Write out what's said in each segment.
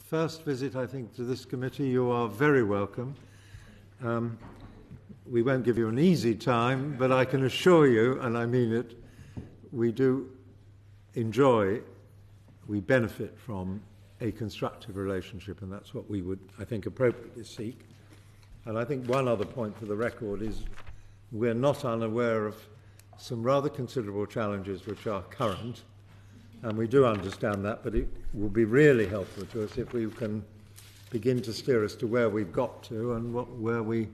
First visit, I think, to this committee. You are very welcome. We won't give you an easy time, but I can assure you, and I mean it, we do enjoy, we benefit from a constructive relationship, and that's what we would, I think, appropriately seek. And I think one other point for the record is we're not unaware of some rather considerable challenges which are current, and we do understand that, but it will be really helpful to us if we can begin to steer us to where we've got to and where we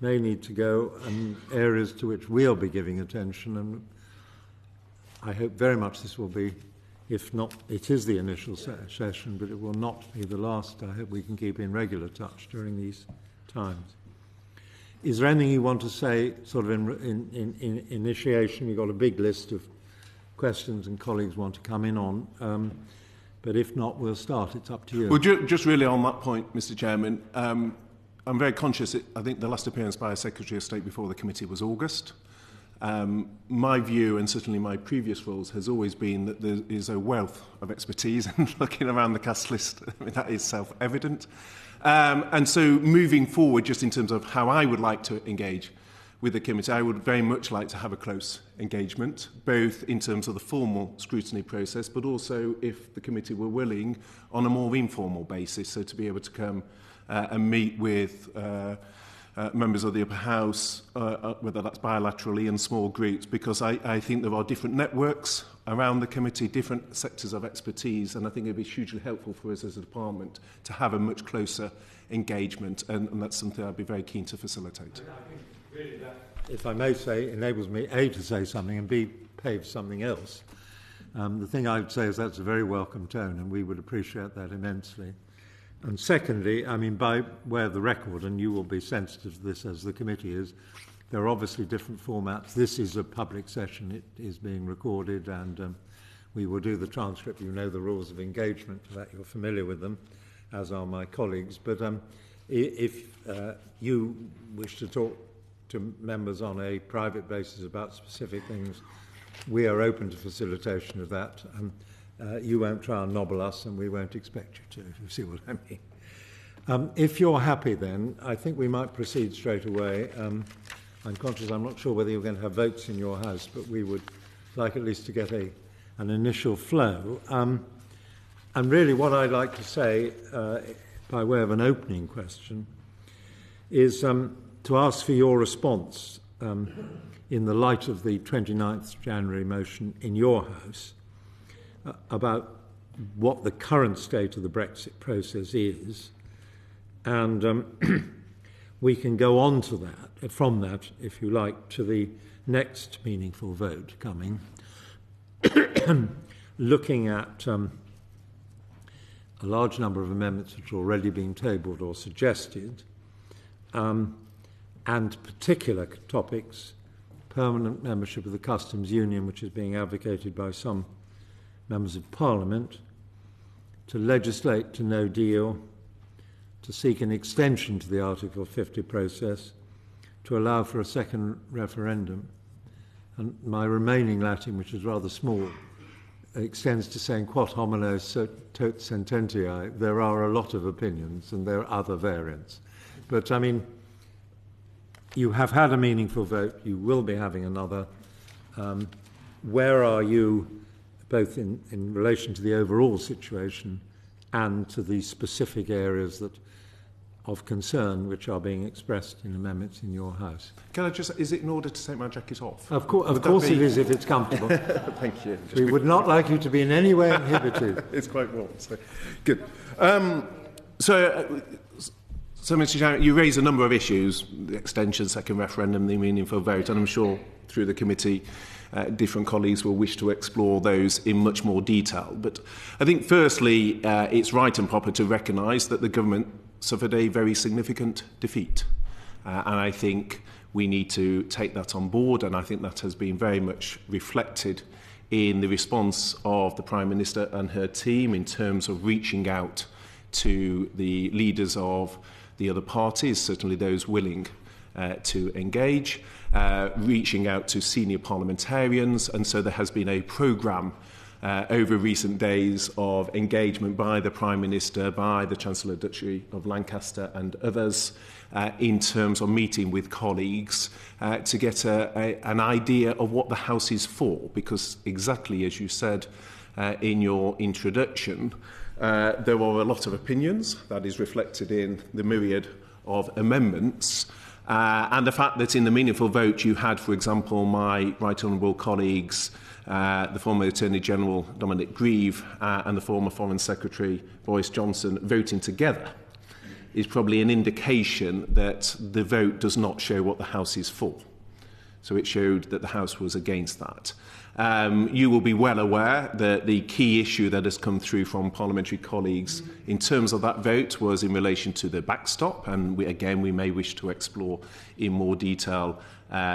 may need to go, and areas to which we'll be giving attention. And I hope very much this will be, if not, it is the initial session, but it will not be the last. I hope we can keep in regular touch during these times. Is there anything you want to say, sort of in initiation? We've got a big list of questions and colleagues want to come in on, but if not, we'll start. It's up to you. Well, just really on that point, Mr. Chairman, I'm very conscious. I think the last appearance by a Secretary of State before the committee was August. My view, and certainly my previous roles, has always been that there is a wealth of expertise, and looking around the cast list, I mean, that is self-evident. And so moving forward, just in terms of how I would like to engage with the committee, I would very much like to have a close engagement, both in terms of the formal scrutiny process, but also, if the committee were willing, on a more informal basis, so to be able to come and meet with members of the upper house, whether that's bilaterally and small groups, because I think there are different networks around the committee, different sectors of expertise, and I think it would be hugely helpful for us as a department to have a much closer engagement, and that's something I'd be very keen to facilitate. I think really that, if I may say, enables me, A, to say something, and B, paves something else. The thing I would say is that's a very welcome tone, and we would appreciate that immensely. And secondly, I mean, by way of the record, and you will be sensitive to this as the committee is, there are obviously different formats. This is a public session. It is being recorded, and we will do the transcript. You know the rules of engagement, that you're familiar with them, as are my colleagues. But if you wish to talk to members on a private basis about specific things, we are open to facilitation of that. You won't try and nobble us, and we won't expect you to, if you see what I mean. If you're happy, then, I think we might proceed straight away. I'm conscious, I'm not sure whether you're going to have votes in your house, but we would like at least to get an initial flow. And really what I'd like to say, by way of an opening question, is to ask for your response in the light of the 29th January motion in your house about what the current state of the BrExit process is, and we can go on to that, from that, if you like, to the next meaningful vote coming, looking at a large number of amendments which are already being tabled or suggested, and particular topics, permanent membership of the Customs Union, which is being advocated by some members of Parliament, to legislate to no deal, to seek an extension to the Article 50 process, to allow for a second referendum. And my remaining Latin, which is rather small, extends to saying quod homines tot sententiae. There are a lot of opinions, and there are other variants. But, I mean, you have had a meaningful vote. You will be having another. Where are you, both in relation to the overall situation and to the specific areas of concern which are being expressed in amendments in your house? Can I just, is it in order to take my jacket off? Of course it is, if it's comfortable. Thank you. We would not like you to be in any way inhibited. It's quite warm, so good. So, Mr. Chairman, you raise a number of issues, the extension, second referendum, the meaningful vote, and I'm sure through the committee different colleagues will wish to explore those in much more detail. But I think firstly, it's right and proper to recognise that the government suffered a very significant defeat. And I think we need to take that on board, and I think that has been very much reflected in the response of the Prime Minister and her team in terms of reaching out to the leaders of the other parties, certainly those willing to engage, reaching out to senior parliamentarians, and so there has been a programme over recent days of engagement by the Prime Minister, by the Chancellor Duchy of Lancaster and others in terms of meeting with colleagues to get an idea of what the House is for, because exactly as you said in your introduction, there are a lot of opinions that is reflected in the myriad of amendments. And the fact that in the meaningful vote you had, for example, my right honourable colleagues, the former Attorney General Dominic Grieve and the former Foreign Secretary Boris Johnson voting together, is probably an indication that the vote does not show what the House is for. So it showed that the House was against that. You will be well aware that the key issue that has come through from parliamentary colleagues in terms of that vote was in relation to the backstop, and we may wish to explore in more detail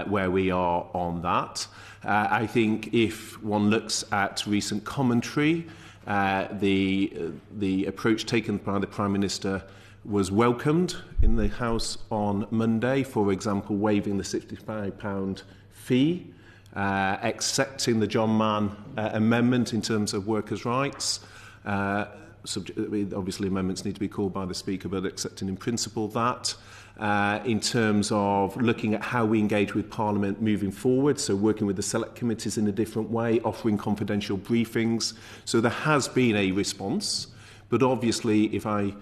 where we are on that. I think if one looks at recent commentary, the approach taken by the Prime Minister was welcomed in the House on Monday, for example, waiving the £65 fee, accepting the John Mann amendment in terms of workers' rights. Obviously, amendments need to be called by the Speaker, but accepting in principle that. In terms of looking at how we engage with Parliament moving forward, so working with the select committees in a different way, offering confidential briefings. So there has been a response, but obviously, if I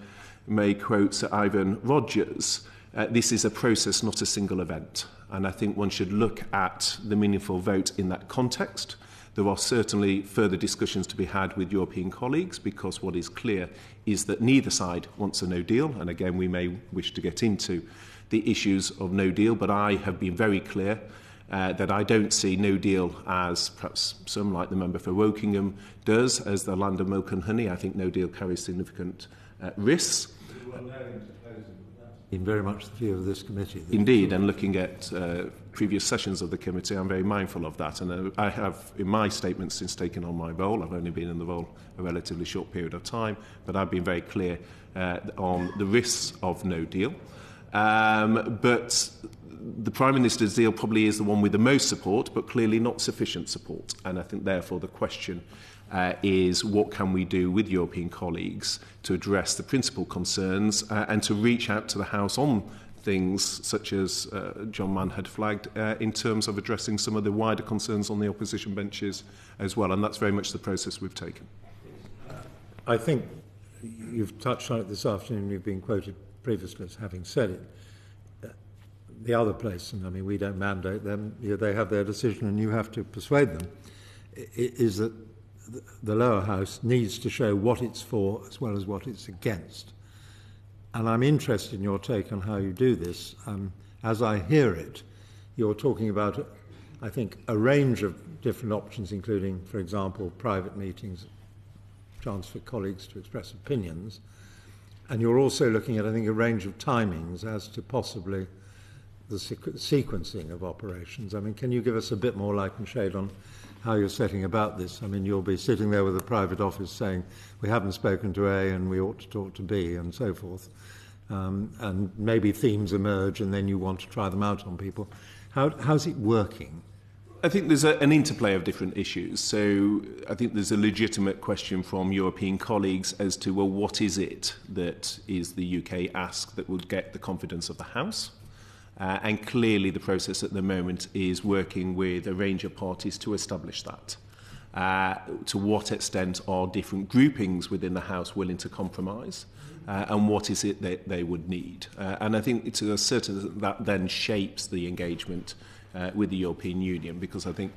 may quote Sir Ivan Rogers, this is a process, not a single event. And I think one should look at the meaningful vote in that context. There are certainly further discussions to be had with European colleagues, because what is clear is that neither side wants a no deal. And again, we may wish to get into the issues of no deal, but I have been very clear that I don't see no deal as perhaps some, like the member for Wokingham, does, as the land of milk and honey. I think no deal carries significant risks. In very much the view of this committee. Indeed, and looking at previous sessions of the committee, I'm very mindful of that. And I have, in my statements since taking on my role, I've only been in the role a relatively short period of time, but I've been very clear on the risks of no deal. But the Prime Minister's deal probably is the one with the most support, but clearly not sufficient support. And I think, therefore, the question is what can we do with European colleagues to address the principal concerns and to reach out to the House on things such as John Mann had flagged in terms of addressing some of the wider concerns on the opposition benches as well. And that's very much the process we've taken. I think you've touched on it this afternoon. You've been quoted previously as having said it. The other place, and I mean, we don't mandate them, they have their decision and you have to persuade them, is that the lower house needs to show what it's for as well as what it's against. And I'm interested in your take on how you do this. As I hear it, you're talking about, I think, a range of different options, including, for example, private meetings, chance for colleagues to express opinions. And you're also looking at, I think, a range of timings as to possibly the sequencing of operations. I mean, can you give us a bit more light and shade on how you're setting about this? I mean, you'll be sitting there with a private office saying, we haven't spoken to A and we ought to talk to B and so forth. And maybe themes emerge and then you want to try them out on people. How's it working? I think there's an interplay of different issues. So I think there's a legitimate question from European colleagues as to, well, what is it that is the UK ask that would get the confidence of the House? And clearly the process at the moment is working with a range of parties to establish that. To what extent are different groupings within the House willing to compromise? And what is it that they would need? And I think to a certain that then shapes the engagement with the European Union, because I think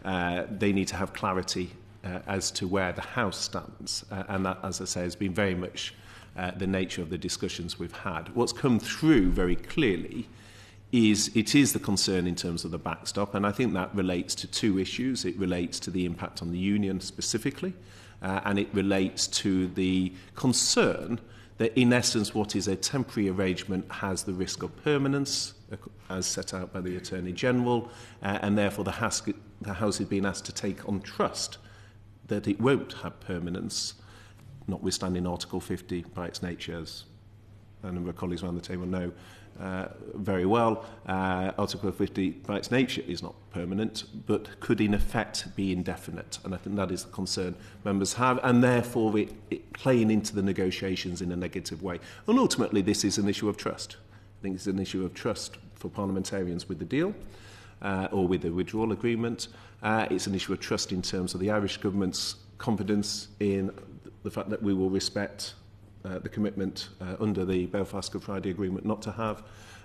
they need to have clarity as to where the House stands. And that, as I say, has been very much the nature of the discussions we've had. What's come through very clearly is the concern in terms of the backstop, and I think that relates to two issues. It relates to the impact on the Union specifically, and it relates to the concern that, in essence, what is a temporary arrangement has the risk of permanence, as set out by the Attorney General, and therefore the House is being asked to take on trust that it won't have permanence, notwithstanding Article 50 by its nature, a number of colleagues around the table know very well, Article 50 by its nature is not permanent, but could in effect be indefinite. And I think that is the concern members have, and therefore it playing into the negotiations in a negative way. And ultimately, this is an issue of trust. I think it's an issue of trust for parliamentarians with the deal, or with the withdrawal agreement. It's an issue of trust in terms of the Irish government's confidence in the fact that we will respect the commitment under the Belfast Good Friday Agreement not to have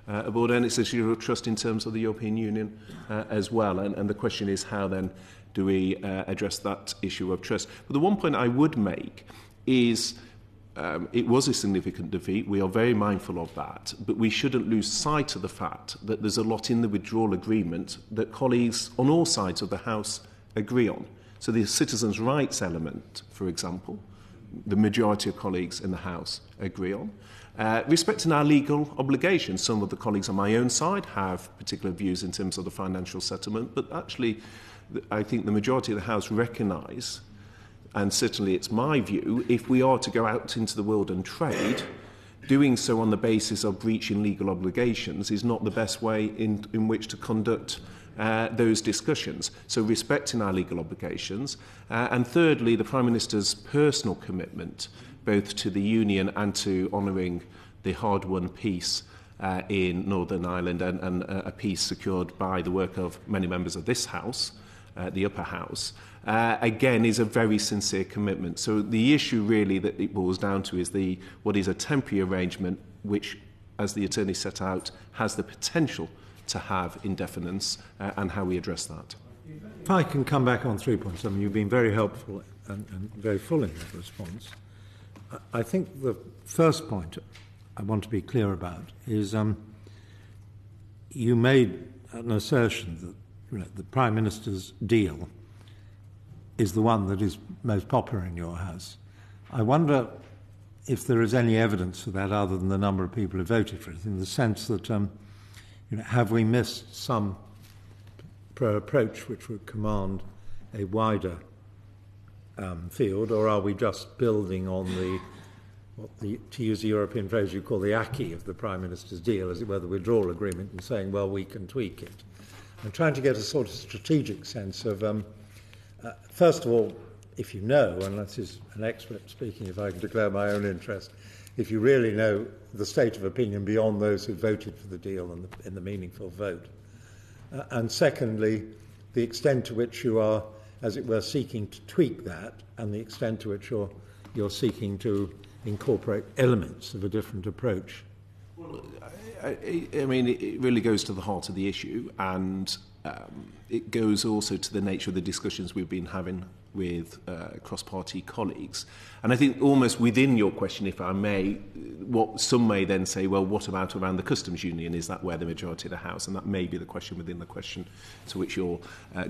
a border, and it's an issue of trust in terms of the European Union as well. And the question is, how then do we address that issue of trust? But the one point I would make is it was a significant defeat. We are very mindful of that, but we shouldn't lose sight of the fact that there's a lot in the withdrawal agreement that colleagues on all sides of the House agree on. So the citizens' rights element, for example, the majority of colleagues in the House agree on. Respecting our legal obligations, some of the colleagues on my own side have particular views in terms of the financial settlement, but actually I think the majority of the House recognise, and certainly it's my view, if we are to go out into the world and trade, doing so on the basis of breaching legal obligations is not the best way in which to conduct those discussions. So respecting our legal obligations. And thirdly, the Prime Minister's personal commitment, both to the Union and to honouring the hard-won peace in Northern Ireland, and a peace secured by the work of many members of this House, the upper House, again is a very sincere commitment. So the issue really that it boils down to is what is a temporary arrangement which, as the attorney set out, has the potential to have indefinite, and how we address that. If I can come back on 3 points, I mean, you've been very helpful and very full in your response. I think the first point I want to be clear about is you made an assertion that the Prime Minister's deal is the one that is most popular in your House. I wonder if there is any evidence for that other than the number of people who voted for it, in the sense that have we missed some approach which would command a wider field, or are we just building on to use the European phrase you call the acquis of the Prime Minister's deal, as it were, the withdrawal agreement, and saying, well, we can tweak it? I'm trying to get a sort of strategic sense of, first of all, if you know, and this is an expert speaking, if I can declare my own interest, if you really know the state of opinion beyond those who voted for the deal in the meaningful vote. And secondly, the extent to which you are, as it were, seeking to tweak that, and the extent to which you're seeking to incorporate elements of a different approach. Well, I mean, it really goes to the heart of the issue, and it goes also to the nature of the discussions we've been having with cross-party colleagues. And I think almost within your question, if I may, what some may then say, well, what about around the customs union? Is that where the majority of the House? And that may be the question within the question to which you're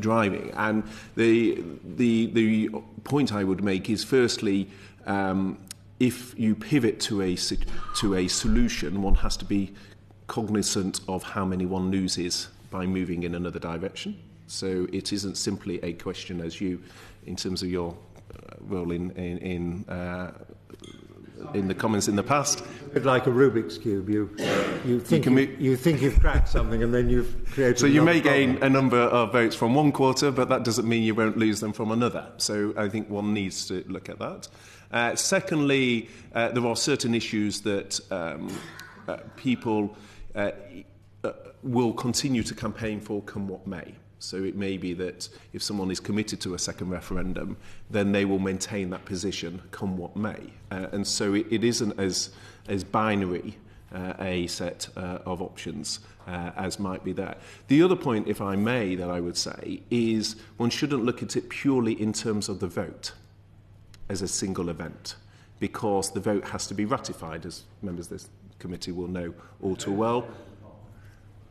driving. And the point I would make is, firstly, if you pivot to a solution, one has to be cognizant of how many one loses by moving in another direction. So it isn't simply a question, as you, in terms of your role in the comments in the past. A bit like a Rubik's Cube. You think you've cracked something, and then you've created. So you may gain a number of votes from one quarter, but that doesn't mean you won't lose them from another. So I think one needs to look at that. Secondly, there are certain issues that people will continue to campaign for, come what may. So it may be that if someone is committed to a second referendum, then they will maintain that position, come what may. And so it isn't as binary a set of options as might be there. The other point, if I may, that I would say is one shouldn't look at it purely in terms of the vote as a single event, because the vote has to be ratified, as members of this committee will know all too well.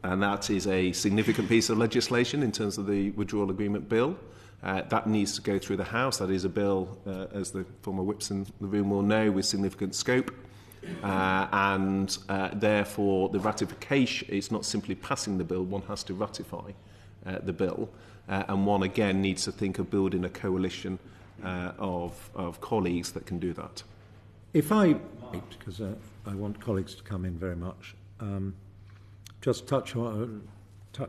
And that is a significant piece of legislation in terms of the withdrawal agreement bill. That needs to go through the House. That is a bill, as the former whips in the room will know, with significant scope. And therefore, the ratification, it's not simply passing the bill, one has to ratify the bill. And one, again, needs to think of building a coalition of colleagues that can do that. If I because I want colleagues to come in very much, just touch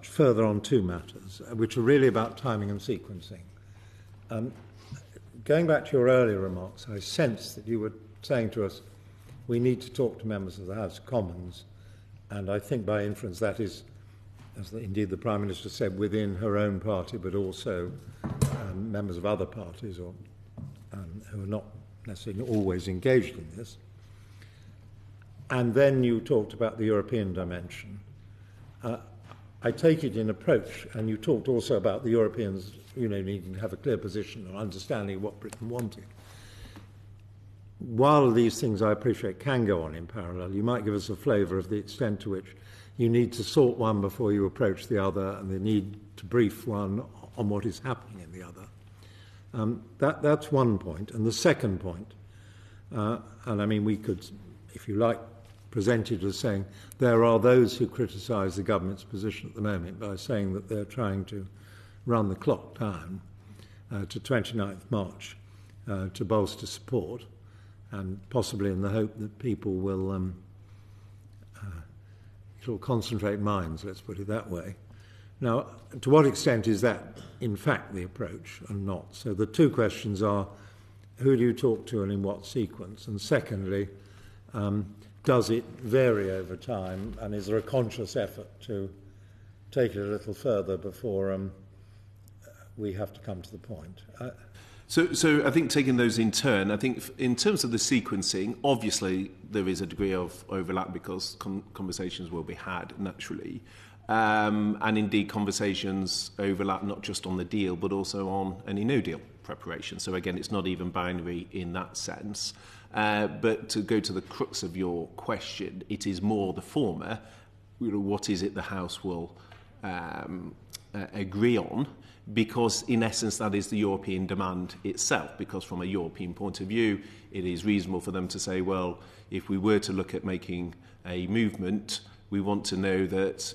further on two matters, which are really about timing and sequencing. Going back to your earlier remarks, I sense that you were saying to us, we need to talk to members of the House of Commons, and I think by inference that is, as indeed the Prime Minister said, within her own party, but also members of other parties or who are not necessarily always engaged in this. And then you talked about the European dimension. I take it in approach, and you talked also about the Europeans, needing to have a clear position or understanding of what Britain wanted. While these things, I appreciate, can go on in parallel, you might give us a flavour of the extent to which you need to sort one before you approach the other, and the need to brief one on what is happening in the other. That's one point. And the second point, and I mean we could, if you like, present it as saying there are those who criticise the government's position at the moment by saying that they're trying to run the clock down to 29th March to bolster support, and possibly in the hope that people will sort of concentrate minds, let's put it that way. Now, to what extent is that, in fact, the approach and not? So the two questions are, who do you talk to and in what sequence? And secondly, does it vary over time, and is there a conscious effort to take it a little further before we have to come to the point? So I think taking those in turn, I think in terms of the sequencing, obviously there is a degree of overlap because conversations will be had naturally. And indeed conversations overlap not just on the deal but also on any no-deal preparation. So again, it's not even binary in that sense. But to go to the crux of your question, it is more the former. What is it the House will agree on? Because in essence that is the European demand itself, because from a European point of view it is reasonable for them to say, well, if we were to look at making a movement, we want to know that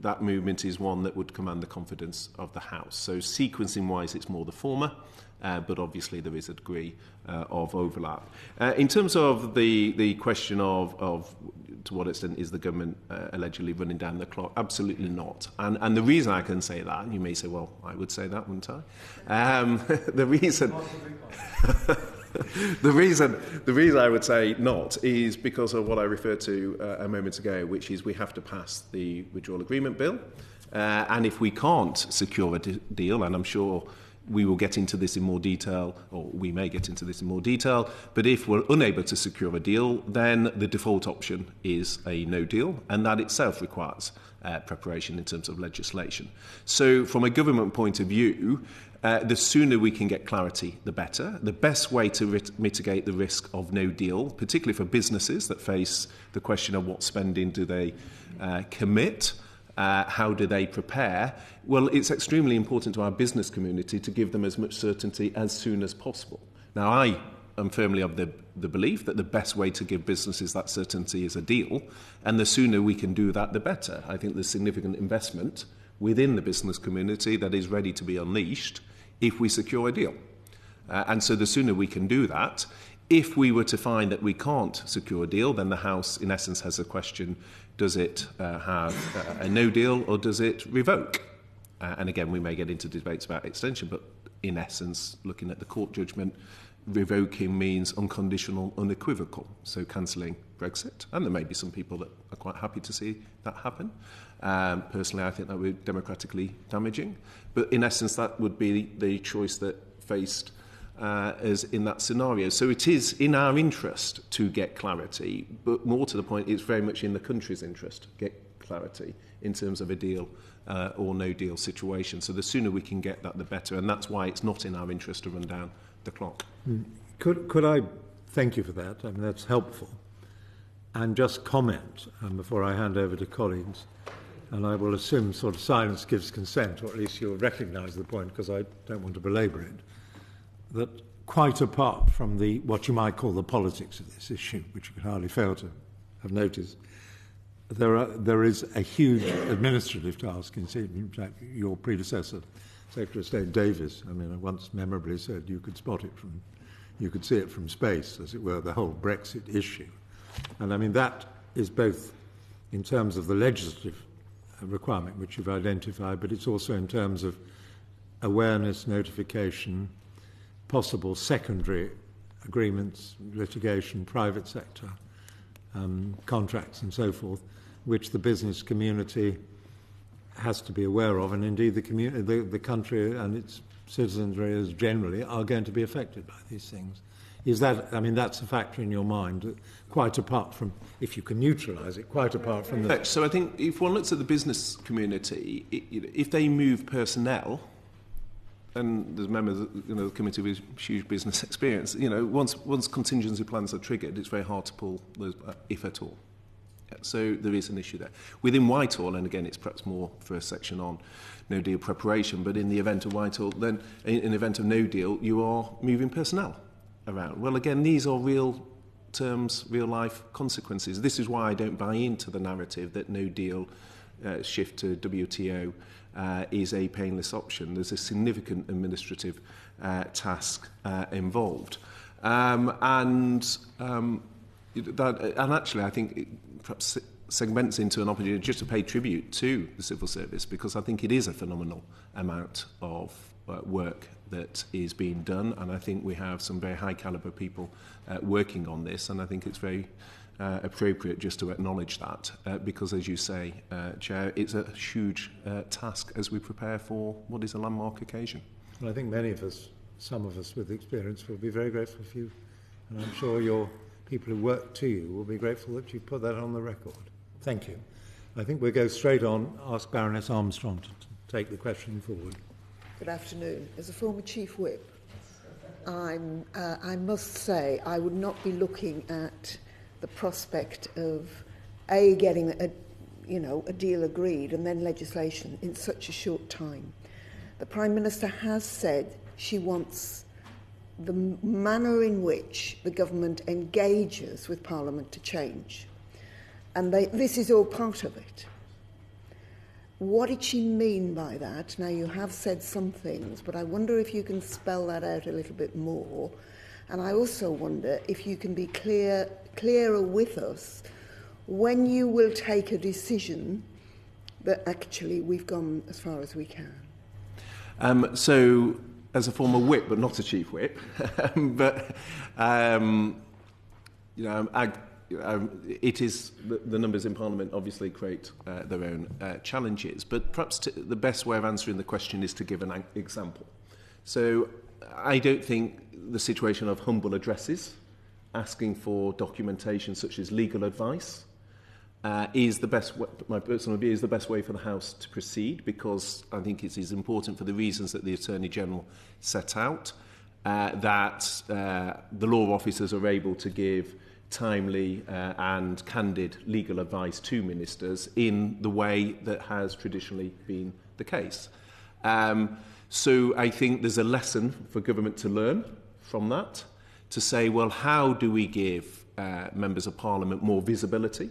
that movement is one that would command the confidence of the House. So sequencing wise it's more the former, but obviously there is a degree of overlap. In terms of the question of to what extent is the government allegedly running down the clock? Absolutely not. And the reason I can say that, you may say, well, I would say that, wouldn't I? The reason I would say not is because of what I referred to a moment ago, which is we have to pass the withdrawal agreement bill. And if we can't secure a deal, and I'm sure we will get into this in more detail, or we may get into this in more detail, but if we're unable to secure a deal, then the default option is a no deal, and that itself requires preparation in terms of legislation. So from a government point of view, the sooner we can get clarity, the better. The best way to mitigate the risk of no deal, particularly for businesses that face the question of what spending do they commit, how do they prepare? Well, it's extremely important to our business community to give them as much certainty as soon as possible. Now, I am firmly of the belief that the best way to give businesses that certainty is a deal, and the sooner we can do that, the better. I think there's significant investment within the business community that is ready to be unleashed if we secure a deal. And so the sooner we can do that, if we were to find that we can't secure a deal, then the House, in essence, has a question, does it have a no deal or does it revoke? And again, we may get into debates about extension, but in essence, looking at the court judgment, revoking means unconditional, unequivocal. So cancelling BrExit. And there may be some people that are quite happy to see that happen. Personally, I think that would be democratically damaging. But in essence, that would be the choice that faced as in that scenario. So it is in our interest to get clarity, but more to the point, it's very much in the country's interest to get clarity in terms of a deal or no deal situation. So the sooner we can get that, the better. And that's why it's not in our interest to run down the clock. Could I thank you for that? I mean, that's helpful. And just comment before I hand over to colleagues, and I will assume sort of silence gives consent, or at least you'll recognise the point, because I don't want to belabour it, that quite apart from what you might call the politics of this issue, which you could hardly fail to have noticed, there is a huge administrative task in fact, your predecessor, Secretary of State Davis, I mean, once memorably said you could spot it from You could see it from space, as it were, the whole BrExit issue. And I mean, that is both in terms of the legislative requirement, which you've identified, but it's also in terms of awareness, notification, possible secondary agreements, litigation, private sector, contracts and so forth, which the business community has to be aware of, and indeed the country and its citizenry as generally are going to be affected by these things. Is that, I mean, that's a factor in your mind, quite apart from, if you can neutralise it, quite apart from the... So I think if one looks at the business community, if they move personnel, and there's members of the committee with huge business experience, once contingency plans are triggered, it's very hard to pull those back, if at all. So there is an issue there. Within Whitehall, and again, it's perhaps more for a section on no deal preparation, but in the event of Whitehall, then in the event of no deal, you are moving personnel around. Well, again, these are real terms, real life consequences. This is why I don't buy into the narrative that no deal shift to WTO is a painless option. There's a significant administrative task involved. And actually, I think it perhaps segments into an opportunity just to pay tribute to the civil service, because I think it is a phenomenal amount of work that is being done, and I think we have some very high caliber people working on this, and I think it's very appropriate just to acknowledge that, because as you say, Chair, it's a huge task as we prepare for what is a landmark occasion. Well, I think many of us, some of us with experience, will be very grateful for you, and I'm sure your people who work to you will be grateful that you put that on the record. Thank you. I think we'll go straight on, ask Baroness Armstrong to take the question forward. Good afternoon. As a former Chief Whip, I must say I would not be looking at the prospect of getting a deal agreed and then legislation in such a short time. The Prime Minister has said she wants the manner in which the government engages with Parliament to change, and this is all part of it. What did she mean by that? Now, you have said some things, but I wonder if you can spell that out a little bit more. And I also wonder if you can be clearer with us when you will take a decision that actually we've gone as far as we can. So, as a former whip, but not a chief whip, it is the numbers in Parliament obviously create their own challenges, but perhaps the best way of answering the question is to give an example. So I don't think the situation of humble addresses, asking for documentation such as legal advice, is the best way, my personal view, is the best way for the House to proceed, because I think it is important for the reasons that the Attorney General set out, that the law officers are able to give timely and candid legal advice to ministers in the way that has traditionally been the case. So I think there's a lesson for government to learn from that, to say, well, how do we give members of Parliament more visibility?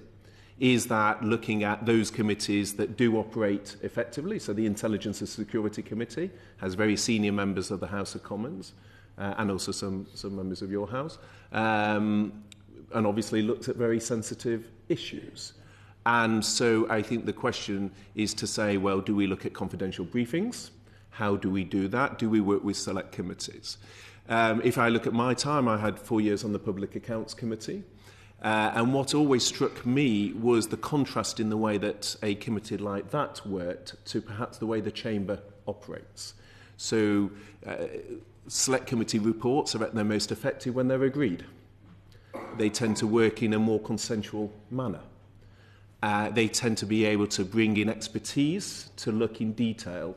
Is that looking at those committees that do operate effectively? So the Intelligence and Security Committee has very senior members of the House of Commons and also some members of your House. And obviously looks at very sensitive issues. And so I think the question is to say, well, do we look at confidential briefings? How do we do that? Do we work with select committees? If I look at my time, I had 4 years on the Public Accounts Committee. And what always struck me was the contrast in the way that a committee like that worked to perhaps the way the Chamber operates. So select committee reports are at their most effective when they're agreed. They tend to work in a more consensual manner. They tend to be able to bring in expertise to look in detail.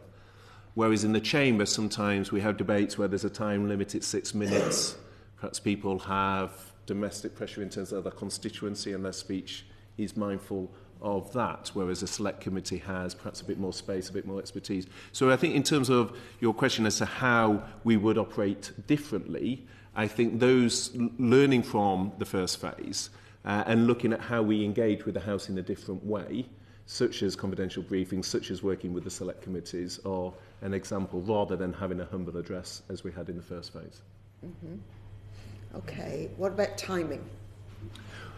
Whereas in the Chamber, sometimes we have debates where there's a time limit, it's 6 minutes. Perhaps people have domestic pressure in terms of their constituency and their speech is mindful of that, whereas a select committee has perhaps a bit more space, a bit more expertise. So I think in terms of your question as to how we would operate differently, I think those learning from the first phase and looking at how we engage with the House in a different way, such as confidential briefings, such as working with the select committees, are an example, rather than having a humble address as we had in the first phase. Mm-hmm. Okay, what about timing?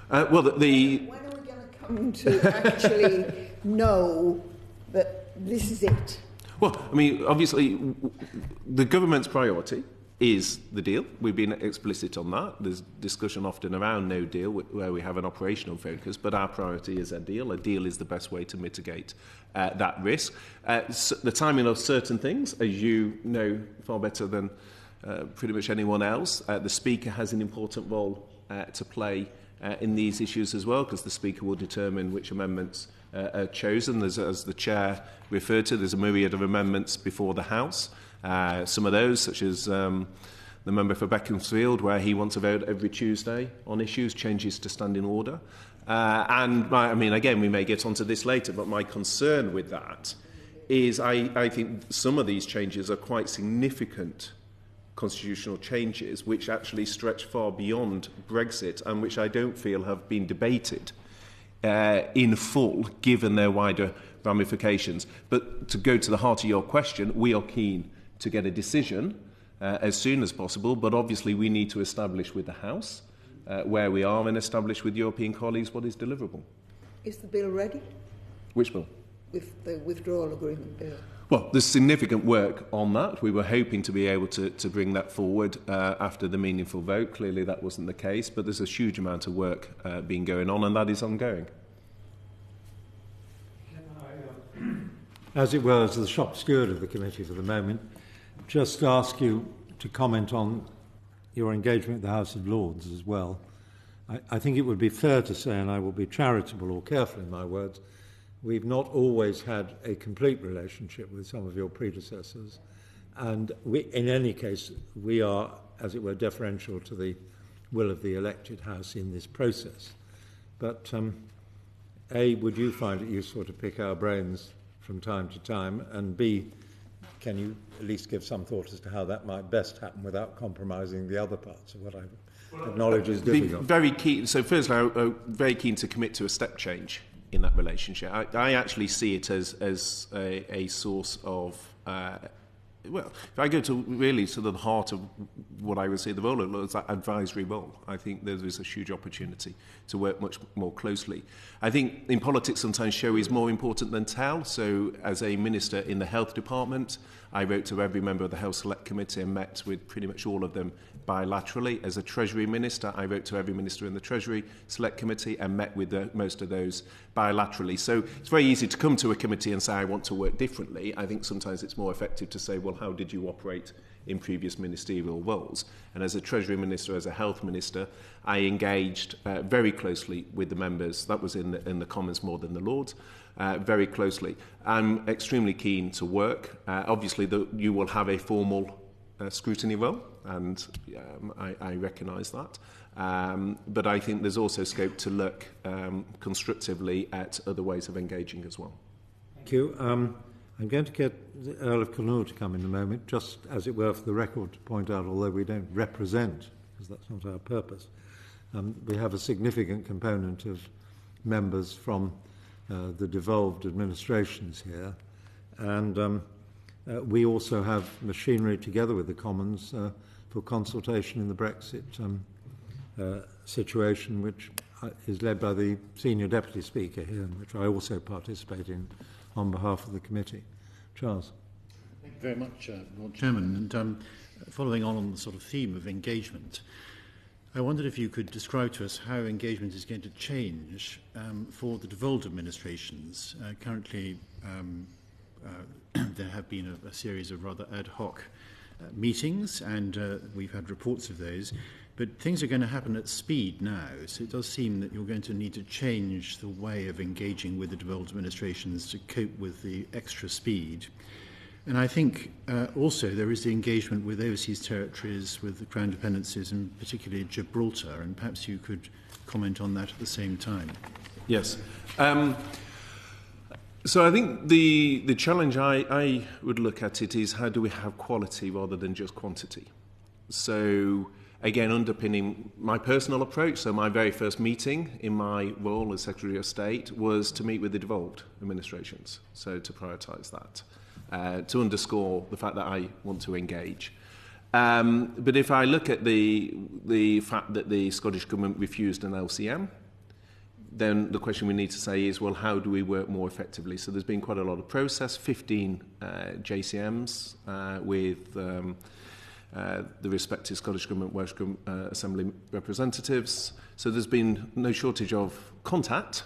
Well, When are we going to come to actually know that this is it? Well, I mean, obviously, the government's priority is the deal. We've been explicit on that. There's discussion often around no deal where we have an operational focus, but our priority is a deal. A deal is the best way to mitigate that risk. The timing of certain things, as you know far better than pretty much anyone else, the Speaker has an important role to play in these issues as well, because the Speaker will determine which amendments are chosen. As the Chair referred to, there's a myriad of amendments before the House. Some of those, such as the member for Beaconsfield, where he wants to vote every Tuesday on issues, changes to standing order. I mean, again, we may get onto this later, but my concern with that is I think some of these changes are quite significant constitutional changes which actually stretch far beyond Brexit and which I don't feel have been debated in full, given their wider ramifications. But to go to the heart of your question, we are keen to get a decision as soon as possible, but obviously we need to establish with the House where we are and establish with European colleagues what is deliverable. Is the bill ready? Which bill? With the withdrawal agreement bill. Well, there's significant work on that. We were hoping to be able to bring that forward after the meaningful vote. Clearly that wasn't the case, but there's a huge amount of work being going on, and that is ongoing. As it were, as the shop steward of the committee for the moment, just ask you to comment on your engagement with the House of Lords as well. I think it would be fair to say, and I will be charitable or careful in my words, we've not always had a complete relationship with some of your predecessors, and in any case, we are, as it were, deferential to the will of the elected House in this process. But A, would you find it useful to pick our brains from time to time, and B, can you at least give some thought as to how that might best happen without compromising the other parts of what I acknowledge is difficult? Very keen. So firstly, I'm very keen to commit to a step change in that relationship. I actually see it as a source of well, if I go to really sort of the heart of what I would say the role of is that advisory role, I think there is a huge opportunity to work much more closely. I think in politics sometimes show is more important than tell. So as a minister in the health department, I wrote to every member of the Health Select Committee and met with pretty much all of them bilaterally. As a Treasury Minister, I wrote to every minister in the Treasury Select Committee and met with most of those bilaterally. So it's very easy to come to a committee and say, I want to work differently. I think sometimes it's more effective to say, well, how did you operate in previous ministerial roles? And as a Treasury Minister, as a Health Minister, I engaged very closely with the members. That was in the Commons more than the Lords. Very closely. I'm extremely keen to work. Obviously, you will have a formal scrutiny role, and I recognise that. But I think there's also scope to look constructively at other ways of engaging as well. Thank you. I'm going to get the Earl of Kinnoull to come in a moment, just as it were for the record to point out, although we don't represent, because that's not our purpose, we have a significant component of members from the devolved administrations here, and we also have machinery together with the Commons for consultation in the BrExit situation, which is led by the Senior Deputy Speaker here, and which I also participate in on behalf of the committee. Charles. Thank you very much, Lord Chairman. And following on the sort of theme of engagement, I wondered if you could describe to us how engagement is going to change for the devolved administrations. Currently, there have been a series of rather ad hoc meetings, and we've had reports of those. But things are going to happen at speed now, so it does seem that you're going to need to change the way of engaging with the devolved administrations to cope with the extra speed. And I think also there is the engagement with overseas territories, with the Crown dependencies, and particularly Gibraltar, and perhaps you could comment on that at the same time. Yes. So I think the challenge I would look at it is how do we have quality rather than just quantity? So again, underpinning my personal approach, so my very first meeting in my role as Secretary of State was to meet with the devolved administrations, so to prioritise that, to underscore the fact that I want to engage. But if I look at the fact that the Scottish Government refused an LCM, then the question we need to say is, well, how do we work more effectively? So there's been quite a lot of process, 15 JCMs with the respective Scottish Government, Welsh Government Assembly representatives. So there's been no shortage of contact,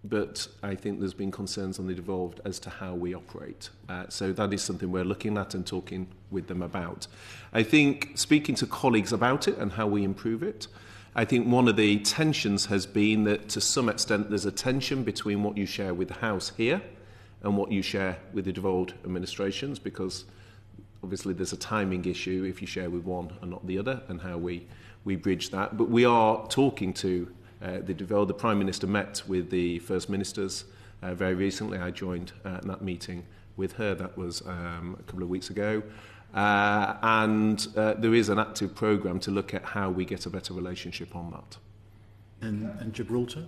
but I think there's been concerns on the devolved as to how we operate. So that is something we're looking at and talking with them about. I think speaking to colleagues about it and how we improve it, I think one of the tensions has been that to some extent there's a tension between what you share with the House here and what you share with the devolved administrations, because obviously there's a timing issue if you share with one and not the other, and how we bridge that. But we are talking to the devolved. The Prime Minister met with the First Ministers very recently. I joined that meeting with her. That was a couple of weeks ago. And there is an active programme to look at how we get a better relationship on that. And Gibraltar?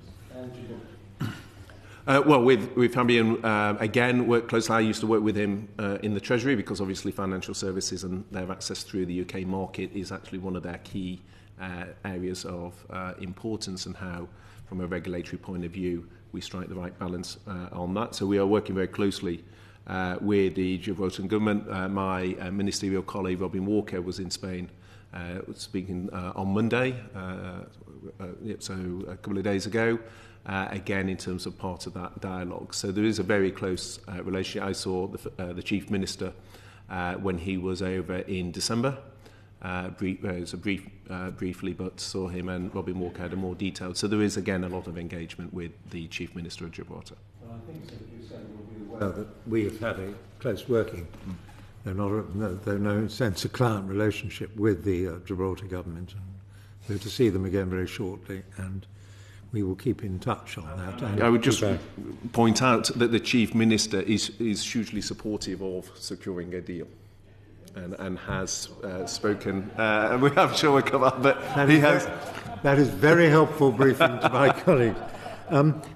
Well, with Fabian, again, work closely. I used to work with him in the Treasury, because obviously financial services and their access through the UK market is actually one of their key areas of importance, and how, from a regulatory point of view, we strike the right balance on that. So we are working very closely with the Gibraltar government. My ministerial colleague, Robin Walker, was in Spain speaking on Monday, so a couple of days ago, again in terms of part of that dialogue. So there is a very close relationship. I saw the Chief Minister when he was over in December. It was briefly, but saw him, and Robin Walker had a more detailed. So there is, again, a lot of engagement with the Chief Minister of Gibraltar. Well, I think so. You said you'll be aware that we have had a close working, though no sense of client relationship with the Gibraltar government. And we're to see them again very shortly, and we will keep in touch on that. And I would just point out that the Chief Minister is hugely supportive of securing a deal. And has spoken, and I'm sure we'll come up, but he has. That is very helpful briefing to my colleague.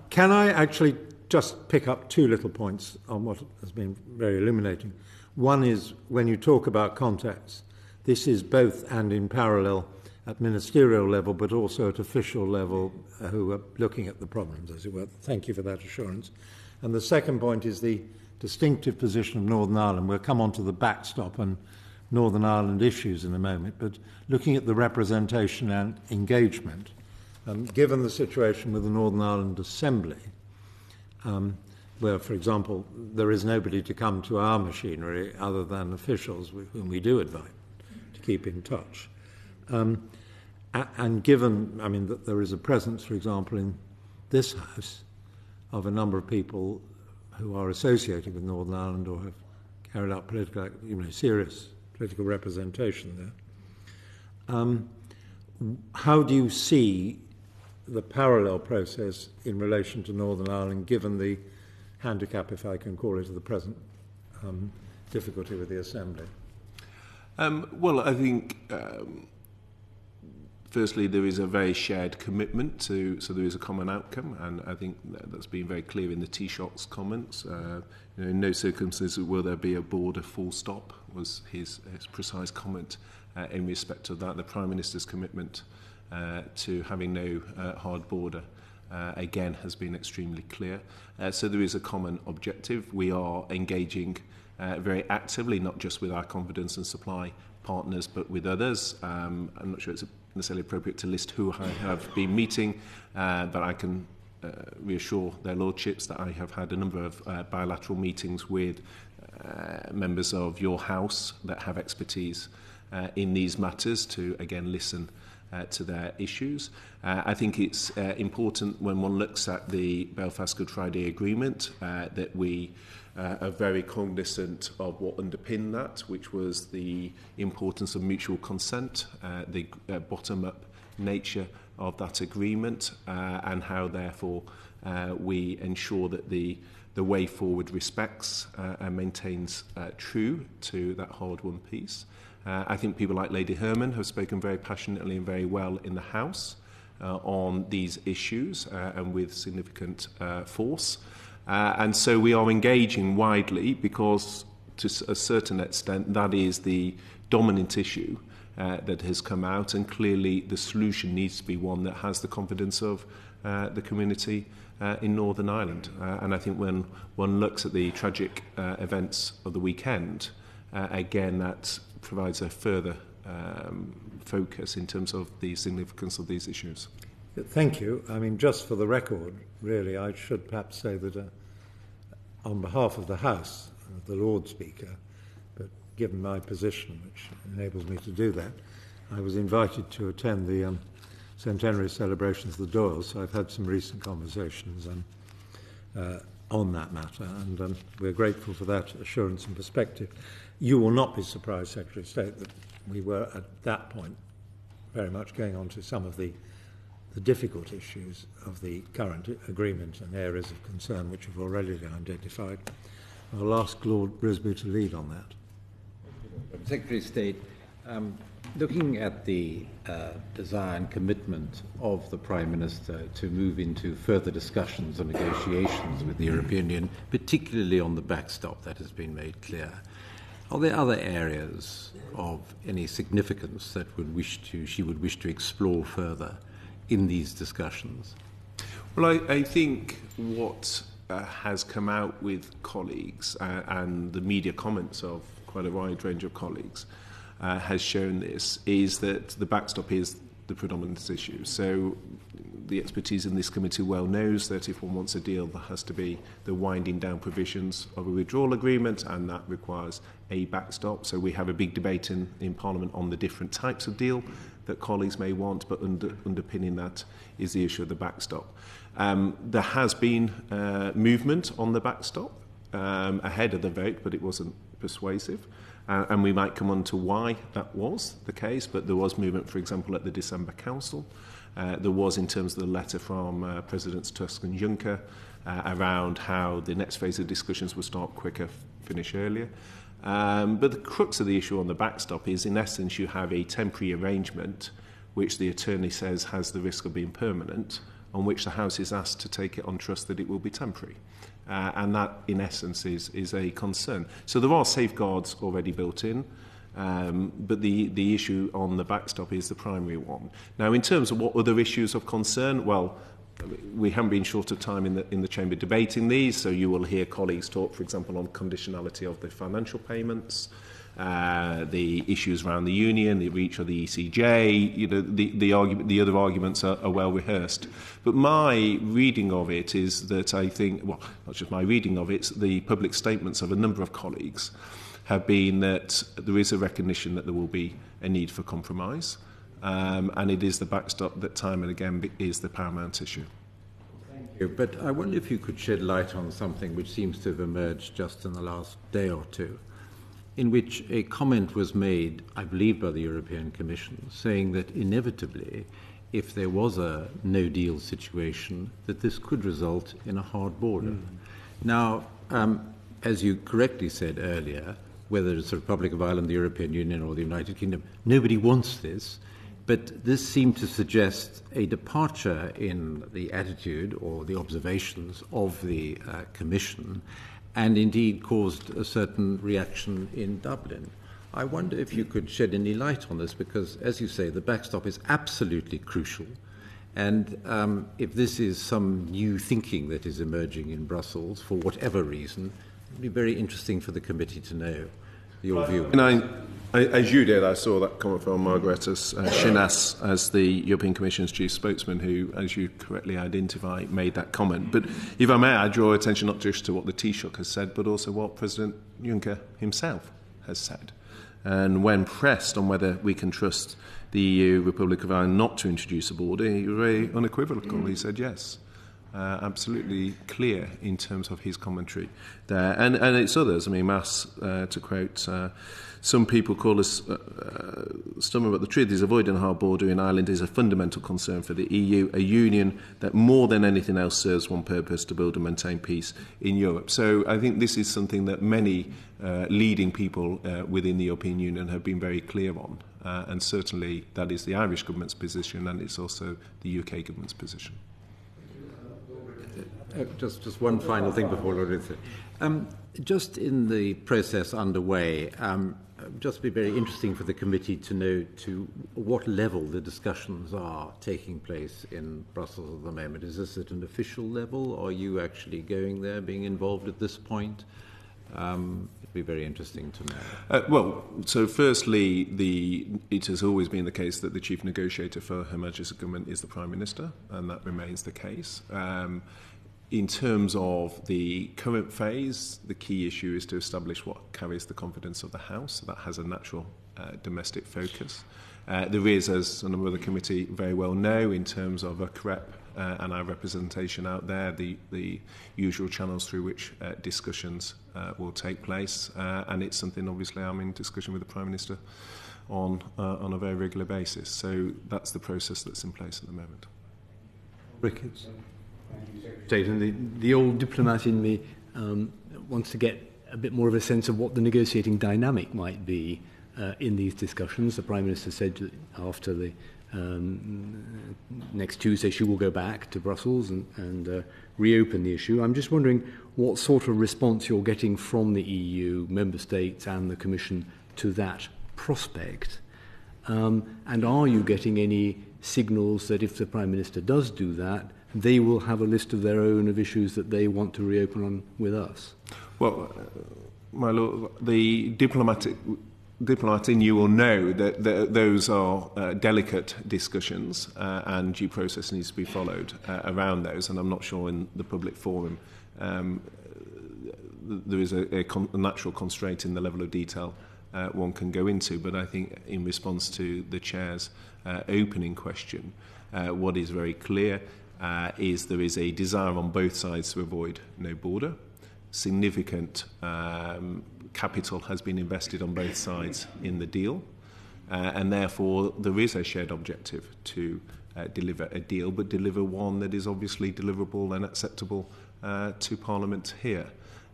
Can I actually just pick up two little points on what has been very illuminating? One is, when you talk about contacts, this is both and in parallel at ministerial level, but also at official level, who are looking at the problems, as it were. Thank you for that assurance. And the second point is the distinctive position of Northern Ireland. We'll come on to the backstop and Northern Ireland issues in a moment, but looking at the representation and engagement, given the situation with the Northern Ireland Assembly, where, for example, there is nobody to come to our machinery other than officials with whom we do advise to keep in touch. And given, that there is a presence, for example, in this House of a number of people who are associated with Northern Ireland or have carried out serious political representation there. How do you see the parallel process in relation to Northern Ireland, given the handicap, if I can call it, of the present difficulty with the Assembly? Well, I think firstly, there is a very shared commitment to, so there is a common outcome, and I think that's been very clear in the Taoiseach's comments. In no circumstances will there be a border full stop, was his precise comment in respect of that. The Prime Minister's commitment to having no hard border, again, has been extremely clear. So there is a common objective. We are engaging very actively, not just with our confidence and supply partners, but with others. I'm not sure it's necessarily appropriate to list who I have been meeting, but I can reassure their lordships that I have had a number of bilateral meetings with members of your House that have expertise in these matters to, again, listen to their issues. I think it's important when one looks at the Belfast Good Friday Agreement that we are very cognizant of what underpinned that, which was the importance of mutual consent, the bottom-up nature of that agreement, and how, therefore, we ensure that the way forward respects and maintains true to that hard-won peace. I think people like Lady Herman have spoken very passionately and very well in the House on these issues and with significant force. And so we are engaging widely because, to a certain extent, that is the dominant issue. that has come out, and clearly the solution needs to be one that has the confidence of the community in Northern Ireland. And I think when one looks at the tragic events of the weekend, again, that provides a further focus in terms of the significance of these issues. Thank you. I mean, just for the record, really, I should perhaps say that on behalf of the House, the Lord Speaker, but given my position, which enables me to do that, I was invited to attend the centenary celebrations of the Doyles, so I've had some recent conversations on that matter, and we're grateful for that assurance and perspective. You will not be surprised, Secretary of State, that we were at that point very much going on to some of the difficult issues of the current agreement and areas of concern which you've already identified. I'll ask Lord Risby to lead on that. Secretary of State, looking at the desire and commitment of the Prime Minister to move into further discussions and negotiations with the European Union, particularly on the backstop, that has been made clear, are there other areas of any significance that she would wish to explore further in these discussions? Well, I think what has come out with colleagues and the media comments of quite a wide range of colleagues has shown this, is that the backstop is the predominant issue. So the expertise in this committee well knows that if one wants a deal, there has to be the winding down provisions of a withdrawal agreement, and that requires a backstop. So we have a big debate in Parliament on the different types of deal that colleagues may want, but underpinning that is the issue of the backstop. There has been movement on the backstop ahead of the vote, but it wasn't persuasive. And we might come on to why that was the case, but there was movement, for example, at the December Council. There was in terms of the letter from Presidents Tusk and Juncker around how the next phase of discussions would start quicker, finish earlier. But the crux of the issue on the backstop is, in essence, you have a temporary arrangement which the attorney says has the risk of being permanent, on which the House is asked to take it on trust that it will be temporary. And that, in essence, is a concern. So there are safeguards already built in, but the issue on the backstop is the primary one. Now, in terms of what other issues of concern, well, we haven't been short of time in the Chamber debating these, so you will hear colleagues talk, for example, on conditionality of the financial payments, the issues around the union, the reach of the ECJ. You know, the other arguments are well rehearsed. But my reading of it is that I think, well, not just my reading of it, the public statements of a number of colleagues have been that there is a recognition that there will be a need for compromise, and it is the backstop that time and again is the paramount issue. Thank you. But I wonder if you could shed light on something which seems to have emerged just in the last day or two, in which a comment was made, I believe, by the European Commission, saying that inevitably, if there was a no-deal situation, that this could result in a hard border. Now, as you correctly said earlier, whether it's the Republic of Ireland, the European Union, or the United Kingdom, nobody wants this, but this seemed to suggest a departure in the attitude or the observations of the Commission, and indeed caused a certain reaction in Dublin. I wonder if you could shed any light on this, because, as you say, the backstop is absolutely crucial. And if this is some new thinking that is emerging in Brussels, for whatever reason, it would be very interesting for the committee to know your view. And as you did, I saw that comment from Margrethe Schinas as the European Commission's chief spokesman, who, as you correctly identify, made that comment. But if I may, I draw attention not just to what the Taoiseach has said, but also what President Juncker himself has said. And when pressed on whether we can trust the EU, Republic of Ireland, not to introduce a border, he was very unequivocal. He said yes. Absolutely clear in terms of his commentary there. And it's others. I mean, Mass, to quote, some people call us stubborn, but the truth is avoiding a hard border in Ireland is a fundamental concern for the EU, a union that more than anything else serves one purpose, to build and maintain peace in Europe. So I think this is something that many leading people within the European Union have been very clear on. And certainly that is the Irish government's position, and it's also the UK government's position. Just one final thing before Lord Risby. Just in the process underway, just be very interesting for the committee to know to what level the discussions are taking place in Brussels at the moment. Is this at an official level, or are you actually going there, being involved at this point? It'd be very interesting to know. Well, so firstly, it has always been the case that the chief negotiator for Her Majesty's government is the Prime Minister, and that remains the case. In terms of the current phase, the key issue is to establish what carries the confidence of the House. That has a natural domestic focus. There is, as a number of the committee very well know, in terms of a CREP and our representation out there, the usual channels through which discussions will take place. And it's something, obviously, I'm in discussion with the Prime Minister on a very regular basis. So that's the process that's in place at the moment. Ricketts. And the old diplomat in me wants to get a bit more of a sense of what the negotiating dynamic might be in these discussions. The Prime Minister said that after the next Tuesday she will go back to Brussels and reopen the issue. I'm just wondering what sort of response you're getting from the EU, Member States and the Commission to that prospect. And are you getting any signals that if the Prime Minister does do that, they will have a list of their own of issues that they want to reopen on with us? Well, my lord, the diplomat in you will know that those are delicate discussions and due process needs to be followed around those, and I'm not sure in the public forum there is a natural constraint in the level of detail one can go into, but I think in response to the Chair's opening question, what is very clear is there is a desire on both sides to avoid no border. Significant capital has been invested on both sides in the deal, and therefore there is a shared objective to deliver a deal, but deliver one that is obviously deliverable and acceptable to Parliament here.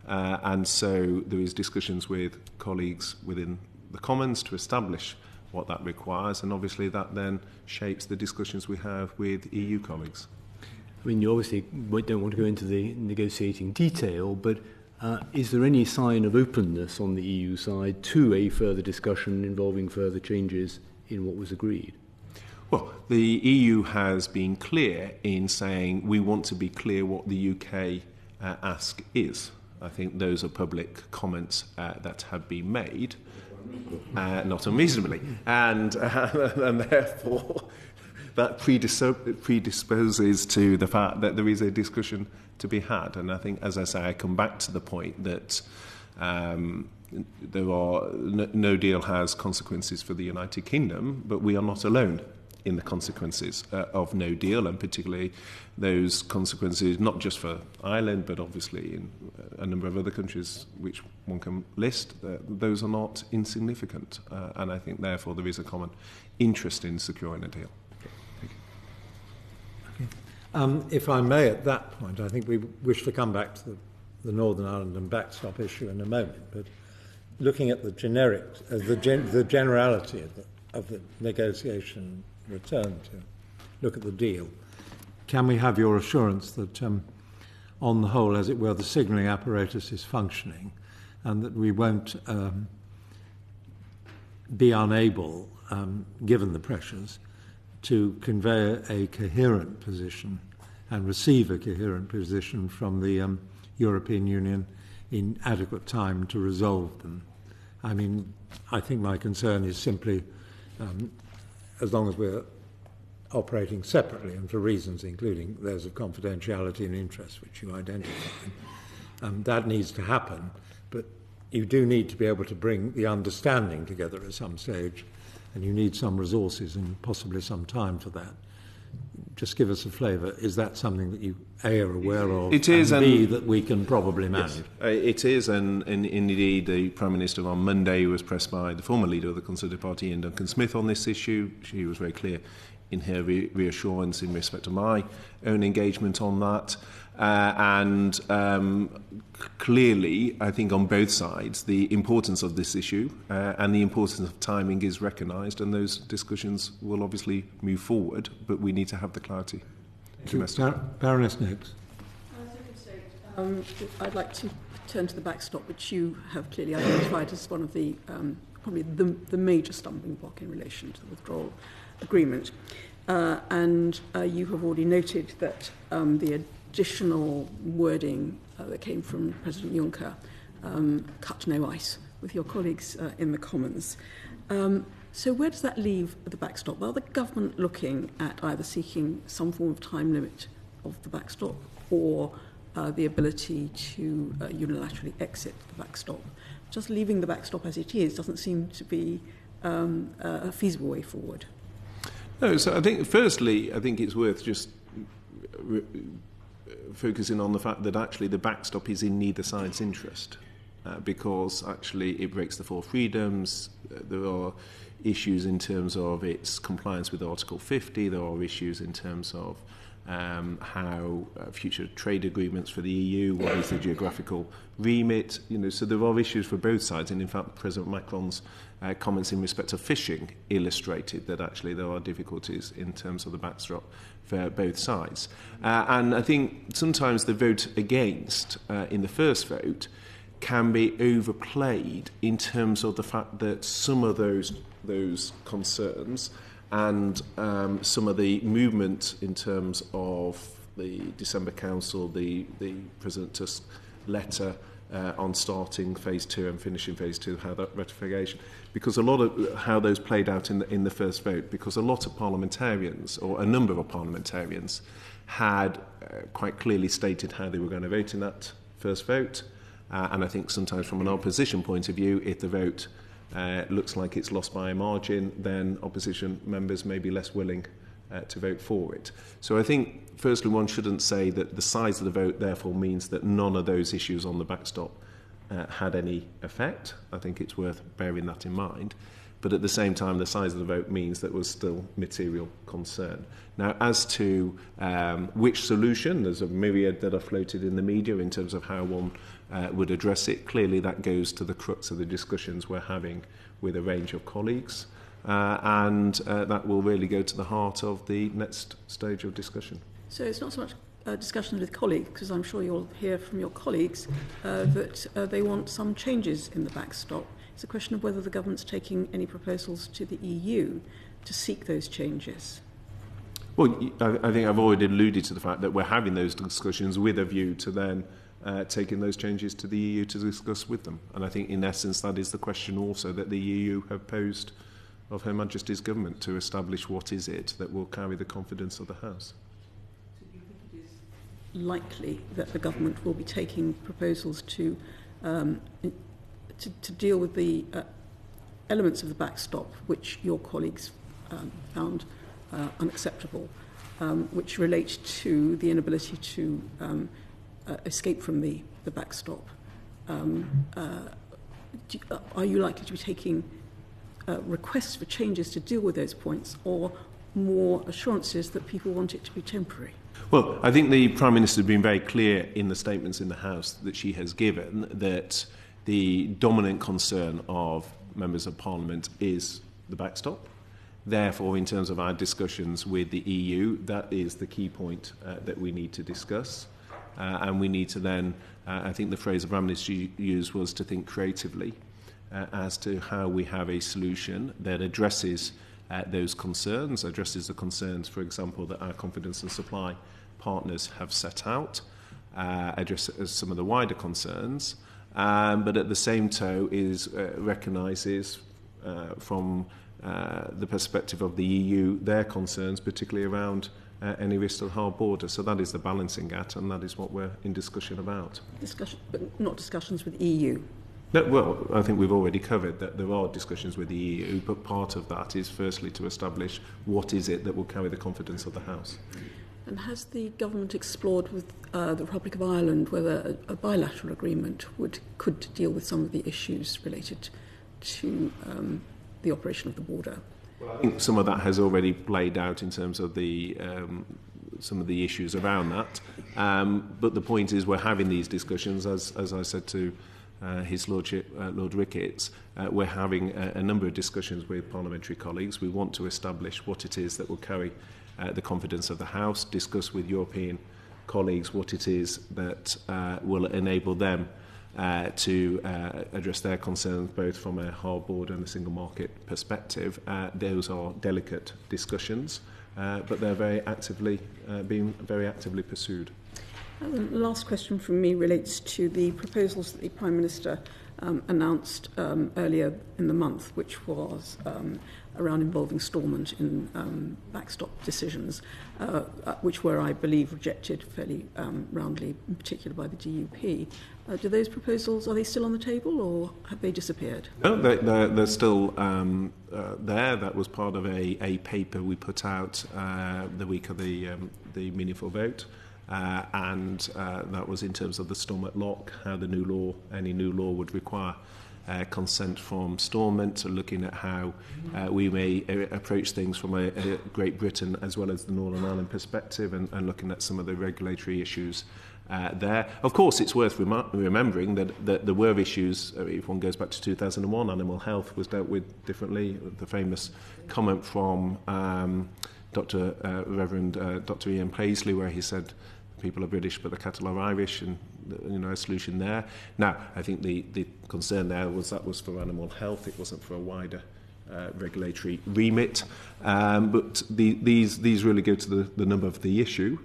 And so there is discussions with colleagues within the Commons to establish what that requires, and obviously that then shapes the discussions we have with EU colleagues. I mean, you obviously don't want to go into the negotiating detail, but is there any sign of openness on the EU side to a further discussion involving further changes in what was agreed? Well, the EU has been clear in saying we want to be clear what the UK ask is. I think those are public comments that have been made, not unreasonably, and therefore that predisposes to the fact that there is a discussion to be had. And I think, as I say, I come back to the point that no deal has consequences for the United Kingdom, but we are not alone in the consequences of no deal, and particularly those consequences not just for Ireland, but obviously in a number of other countries which one can list. Those are not insignificant, and I think therefore there is a common interest in securing a deal. If I may, at that point, I think we wish to come back to the Northern Ireland and backstop issue in a moment, but looking at the the generality of the negotiation return to look at the deal, can we have your assurance that on the whole, as it were, the signalling apparatus is functioning and that we won't be unable, given the pressures, to convey a coherent position and receive a coherent position from the European Union in adequate time to resolve them? I mean, I think my concern is simply, as long as we're operating separately and for reasons including those of confidentiality and interest, which you identify, that needs to happen, but you do need to be able to bring the understanding together at some stage, and you need some resources and possibly some time for that. Just give us a flavour. Is that something that you, A, are aware of, it is, and B, that we can probably manage? Yes, it is, and indeed the Prime Minister on Monday was pressed by the former leader of the Conservative Party, Ian Duncan Smith, on this issue. She was very clear in her reassurance in respect to my own engagement on that. And clearly, I think on both sides, the importance of this issue and the importance of timing is recognised, and those discussions will obviously move forward, but we need to have the clarity. Baroness Noakes. I'd like to turn to the backstop, which you have clearly identified as one of the probably the major stumbling block in relation to the withdrawal agreement. And you have already noted that the additional wording that came from President Juncker cut no ice with your colleagues in the Commons. So where does that leave the backstop? Well, the government looking at either seeking some form of time limit of the backstop or the ability to unilaterally exit the backstop. Just leaving the backstop as it is doesn't seem to be a feasible way forward. No, so I think, firstly, I think it's worth just focusing on the fact that actually the backstop is in neither side's interest, because actually it breaks the four freedoms. There are issues in terms of its compliance with Article 50. There are issues in terms of how future trade agreements for the EU, what is the geographical remit, so there are issues for both sides. And in fact, President Macron's comments in respect of fishing illustrated that actually there are difficulties in terms of the backstop for both sides. And I think sometimes the vote against in the first vote can be overplayed in terms of the fact that some of those concerns and some of the movement in terms of the December Council, the President Tusk letter on starting phase 2 and finishing phase 2, how that ratification, because a lot of how those played out in the first vote, because a lot of parliamentarians, or a number of parliamentarians, had quite clearly stated how they were going to vote in that first vote. And I think sometimes from an opposition point of view, if the vote looks like it's lost by a margin, then opposition members may be less willing to vote for it. So I think, firstly, one shouldn't say that the size of the vote therefore means that none of those issues on the backstop had any effect. I think it's worth bearing that in mind. But at the same time, the size of the vote means that there was still material concern. Now, as to which solution, there's a myriad that are floated in the media in terms of how one would address it. Clearly, that goes to the crux of the discussions we're having with a range of colleagues. And that will really go to the heart of the next stage of discussion. So it's not so much discussions with colleagues, because I'm sure you'll hear from your colleagues that they want some changes in the backstop. It's a question of whether the government's taking any proposals to the EU to seek those changes. Well, I think I've already alluded to the fact that we're having those discussions with a view to then taking those changes to the EU to discuss with them. And I think, in essence, that is the question also that the EU have posed of Her Majesty's government, to establish what is it that will carry the confidence of the House. So do you think it is likely that the government will be taking proposals to deal with the elements of the backstop which your colleagues found unacceptable, which relate to the inability to escape from the backstop? Are you likely to be taking requests for changes to deal with those points, or more assurances that people want it to be temporary? Well, I think the Prime Minister has been very clear in the statements in the House that she has given that the dominant concern of members of Parliament is the backstop. Therefore, in terms of our discussions with the EU, that is the key point that we need to discuss. And we need to then, I think the phrase the Prime Minister used was to think creatively as to how we have a solution that addresses those concerns, addresses the concerns, for example, that our confidence and supply partners have set out, addresses some of the wider concerns, but at the same time recognises from the perspective of the EU their concerns, particularly around any risk to the hard border. So that is the balancing act, and that is what we're in discussion about. But not discussions with the EU? No, well, I think we've already covered that there are discussions with the EU, but part of that is firstly to establish what is it that will carry the confidence of the House. And has the government explored with the Republic of Ireland whether a bilateral agreement could deal with some of the issues related to the operation of the border? Well, I think some of that has already played out in terms of the some of the issues around that. But the point is, we're having these discussions, as I said to His Lordship, Lord Ricketts, we're having a number of discussions with parliamentary colleagues. We want to establish what it is that will carry the confidence of the House, discuss with European colleagues what it is that will enable them to address their concerns both from a hard board and a single market perspective. Those are delicate discussions, but they're being very actively pursued. The last question from me relates to the proposals that the Prime Minister announced earlier in the month, which was around involving instalment in backstop decisions, which were, I believe, rejected fairly roundly, in particular by the DUP. Do those proposals, are they still on the table or have they disappeared? No, they're still there. That was part of a paper we put out the week of the meaningful vote. And that was in terms of the stormont lock, how the new law, any new law would require consent from stormont, so looking at how we may approach things from a Great Britain as well as the Northern Ireland perspective, and looking at some of the regulatory issues there. Of course, it's worth remembering that there were issues, if one goes back to 2001, animal health was dealt with differently. The famous comment from Reverend Dr. Ian Paisley, where he said, people are British, but the cattle are Irish, and a solution there. Now, I think the concern there was that was for animal health; it wasn't for a wider regulatory remit. But these really go to the number of the issue.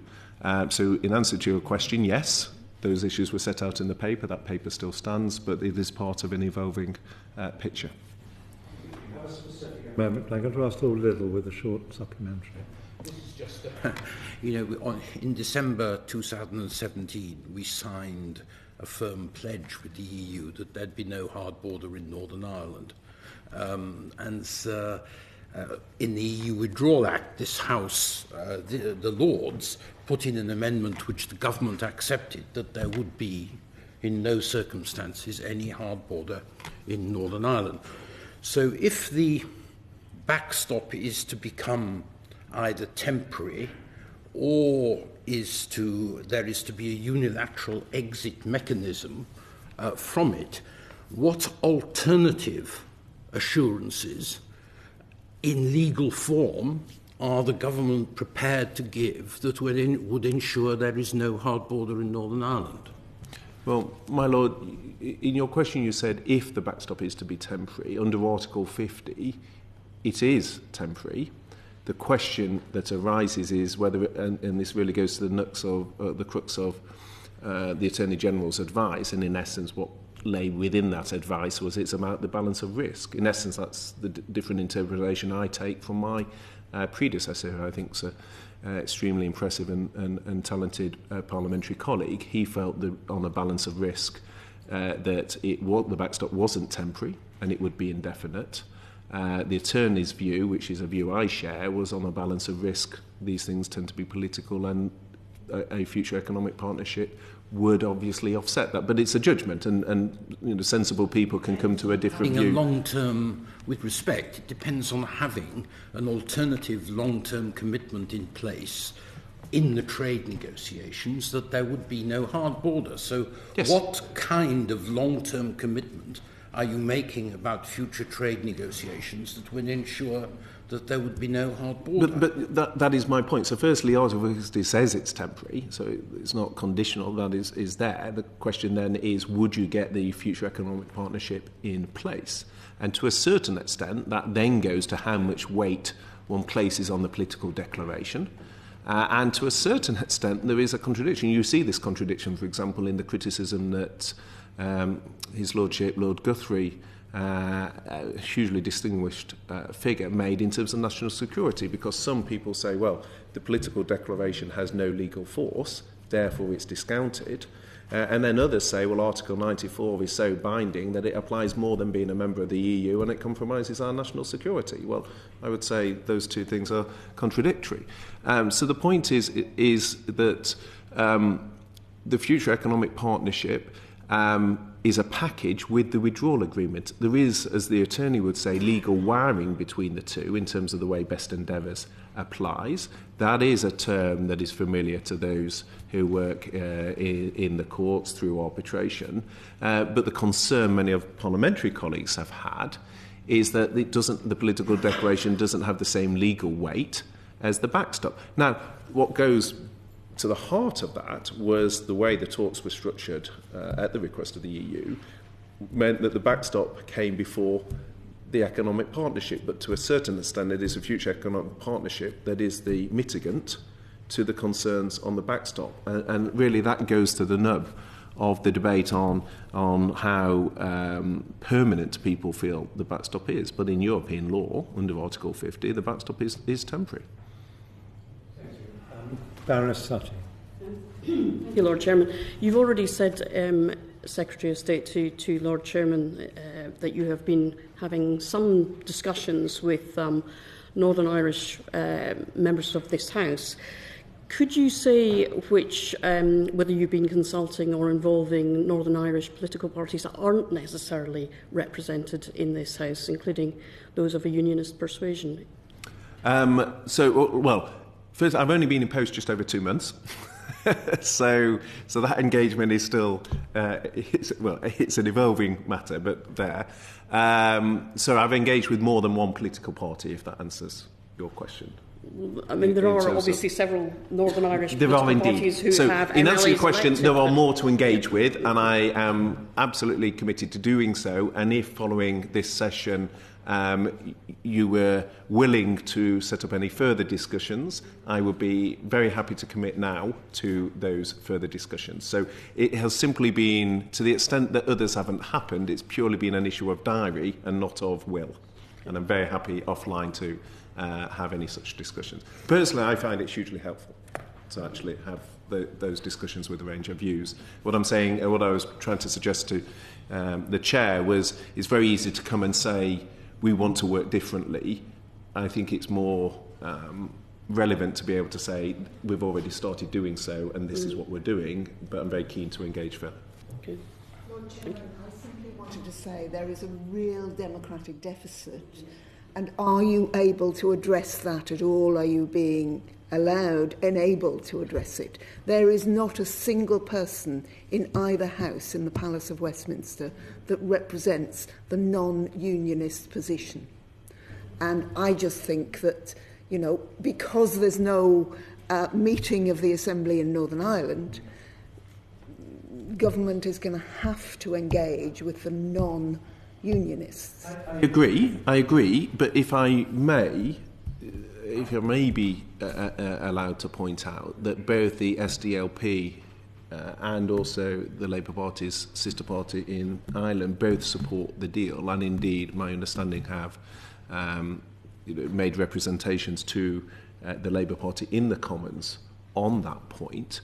So, in answer to your question, yes, those issues were set out in the paper. That paper still stands, but it is part of an evolving picture. I'm going to ask Lord Liddle with a short supplementary. This is just, in December 2017, we signed a firm pledge with the EU that there'd be no hard border in Northern Ireland. In the EU Withdrawal Act, this House, the Lords, put in an amendment which the government accepted, that there would be, in no circumstances, any hard border in Northern Ireland. So if the backstop is to become either temporary or there is to be a unilateral exit mechanism from it, what alternative assurances in legal form are the government prepared to give that would ensure there is no hard border in Northern Ireland? Well, my Lord, in your question you said if the backstop is to be temporary. Under Article 50, it is temporary. The question that arises is whether, and this really goes to the crux of the Attorney General's advice, and in essence what lay within that advice was it's about the balance of risk. In essence, that's the different interpretation I take from my predecessor, who I think is an extremely impressive and talented parliamentary colleague. He felt that on a balance of risk that the backstop wasn't temporary and it would be indefinite. The attorney's view, which is a view I share, was on a balance of risk. These things tend to be political, and a future economic partnership would obviously offset that. But it's a judgment, and sensible people can come to a different view. Having a long-term, with respect, it depends on having an alternative long-term commitment in place in the trade negotiations that there would be no hard border. So yes. What kind of long-term commitment are you making about future trade negotiations that would ensure that there would be no hard border? But that is my point. So firstly, Article 50 says it's temporary, so it's not conditional, that is there. The question then is, would you get the future economic partnership in place? And to a certain extent, that then goes to how much weight one places on the political declaration. And to a certain extent, there is a contradiction. You see this contradiction, for example, in the criticism that His Lordship, Lord Guthrie, a hugely distinguished figure, made in terms of national security, because some people say, well, the political declaration has no legal force, therefore it's discounted. And then others say, well, Article 94 is so binding that it applies more than being a member of the EU and it compromises our national security. Well, I would say those two things are contradictory. So the point is that the future economic partnership is a package with the withdrawal agreement. There is, as the attorney would say, legal wiring between the two in terms of the way best endeavours applies. That is a term that is familiar to those who work in the courts through arbitration. But the concern many of parliamentary colleagues have had is that the political declaration doesn't have the same legal weight as the backstop. Now, what goes to the heart of that was the way the talks were structured at the request of the EU meant that the backstop came before the economic partnership, but to a certain extent it is a future economic partnership that is the mitigant to the concerns on the backstop. And really that goes to the nub of the debate on how permanent people feel the backstop is. But in European law, under Article 50, the backstop is temporary. Baroness Suttie. Thank you, Lord Chairman. You've already said, Secretary of State, to Lord Chairman, that you have been having some discussions with Northern Irish members of this House. Could you say which, whether you've been consulting or involving Northern Irish political parties that aren't necessarily represented in this House, including those of a unionist persuasion? Well, first, I've only been in post just over 2 months. so that engagement is still, it's an evolving matter, but there. So I've engaged with more than one political party, if that answers your question. I mean, there are obviously several Northern Irish political parties who have... In answer to your question, there are more to engage with, and I am absolutely committed to doing so. And if following this session you were willing to set up any further discussions, I would be very happy to commit now to those further discussions. So it has simply been, to the extent that others haven't happened, it's purely been an issue of diary and not of will. And I'm very happy offline to have any such discussions. Personally, I find it hugely helpful to actually have those discussions with a range of views. What I'm saying, what I was trying to suggest to the chair was, it's very easy to come and say, we want to work differently. I think it's more relevant to be able to say, we've already started doing so, and this is what we're doing, but I'm very keen to engage further. Okay. Lord Chairman, I simply wanted to say there is a real democratic deficit, and are you able to address that at all? Are you being allowed and able to address it? There is not a single person in either house in the Palace of Westminster that represents the non-unionist position. And I just think that, you know, because there's no meeting of the Assembly in Northern Ireland, government is going to have to engage with the non-unionists. I agree, but if I may be allowed to point out that both the SDLP and also the Labour Party's sister party in Ireland both support the deal, and indeed, my understanding, have made representations to the Labour Party in the Commons on that point.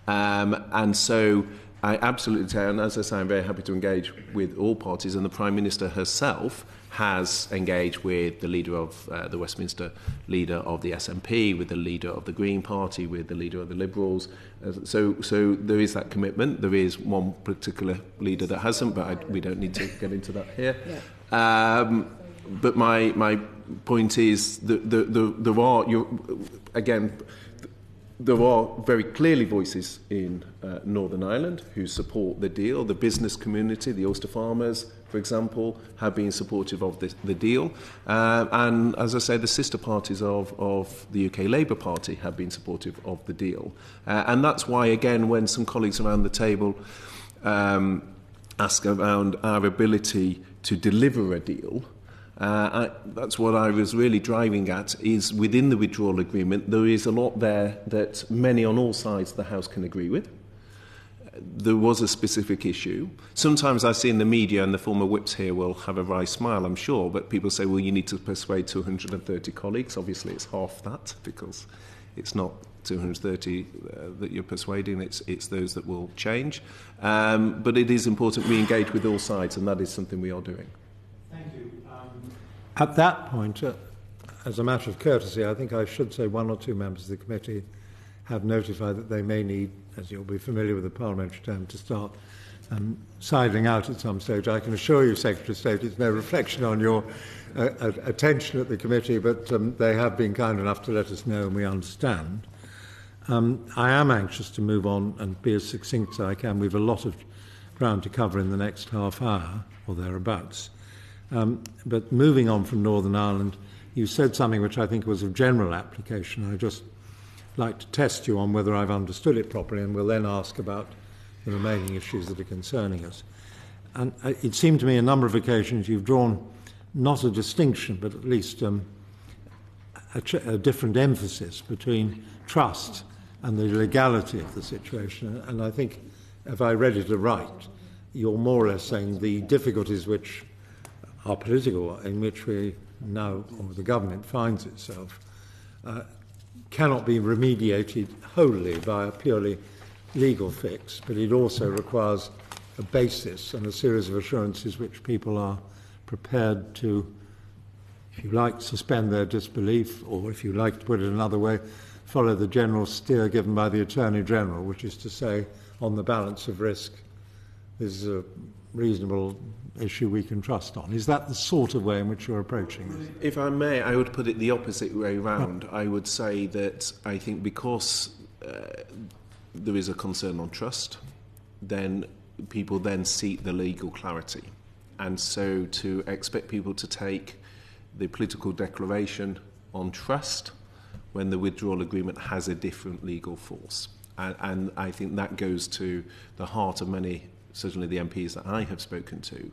And so I absolutely, and as I say, I'm very happy to engage with all parties, and the Prime Minister herself has engaged with the leader of the Westminster leader of the SNP, with the leader of the Green Party, with the leader of the Liberals. So there is that commitment. There is one particular leader that hasn't, but we don't need to get into that here. Yeah. But my point is that there are very clearly voices in Northern Ireland who support the deal. The business community, the oyster farmers, for example, have been supportive of the deal. And as I say, the sister parties of the UK Labour Party have been supportive of the deal. And that's why, again, when some colleagues around the table ask around our ability to deliver a deal, that's what I was really driving at, is within the withdrawal agreement, there is a lot there that many on all sides of the House can agree with. There was a specific issue. Sometimes I see in the media, and the former whips here will have a wry smile, I'm sure, but people say, well, you need to persuade 230 colleagues. Obviously, it's half that, because it's not 230 that you're persuading, it's those that will change. But it is important we engage with all sides, and that is something we are doing. Thank you. At that point, as a matter of courtesy, I think I should say one or two members of the committee have notified that they may need, as you'll be familiar with the parliamentary term, to start sidling out at some stage. I can assure you, Secretary of State, it's no reflection on your attention at the committee, but they have been kind enough to let us know, and we understand. I am anxious to move on and be as succinct as I can. We have a lot of ground to cover in the next half hour, or thereabouts. But moving on from Northern Ireland, you said something which I think was of general application. I just like to test you on whether I've understood it properly, and we'll then ask about the remaining issues that are concerning us. And it seemed to me a number of occasions you've drawn not a distinction, but at least a different emphasis between trust and the legality of the situation. And I think, if I read it aright, you're more or less saying the difficulties which are political, in which we now, or the government finds itself, cannot be remediated wholly by a purely legal fix, but it also requires a basis and a series of assurances which people are prepared to, if you like, suspend their disbelief, or if you like to put it another way, follow the general steer given by the Attorney General, which is to say, on the balance of risk, this is a reasonable issue we can trust on. Is that the sort of way in which you're approaching this? If I may, I would put it the opposite way round. I would say that I think because there is a concern on trust, then people then seek the legal clarity. And so to expect people to take the political declaration on trust when the withdrawal agreement has a different legal force. And I think that goes to the heart of many, certainly the MPs that I have spoken to.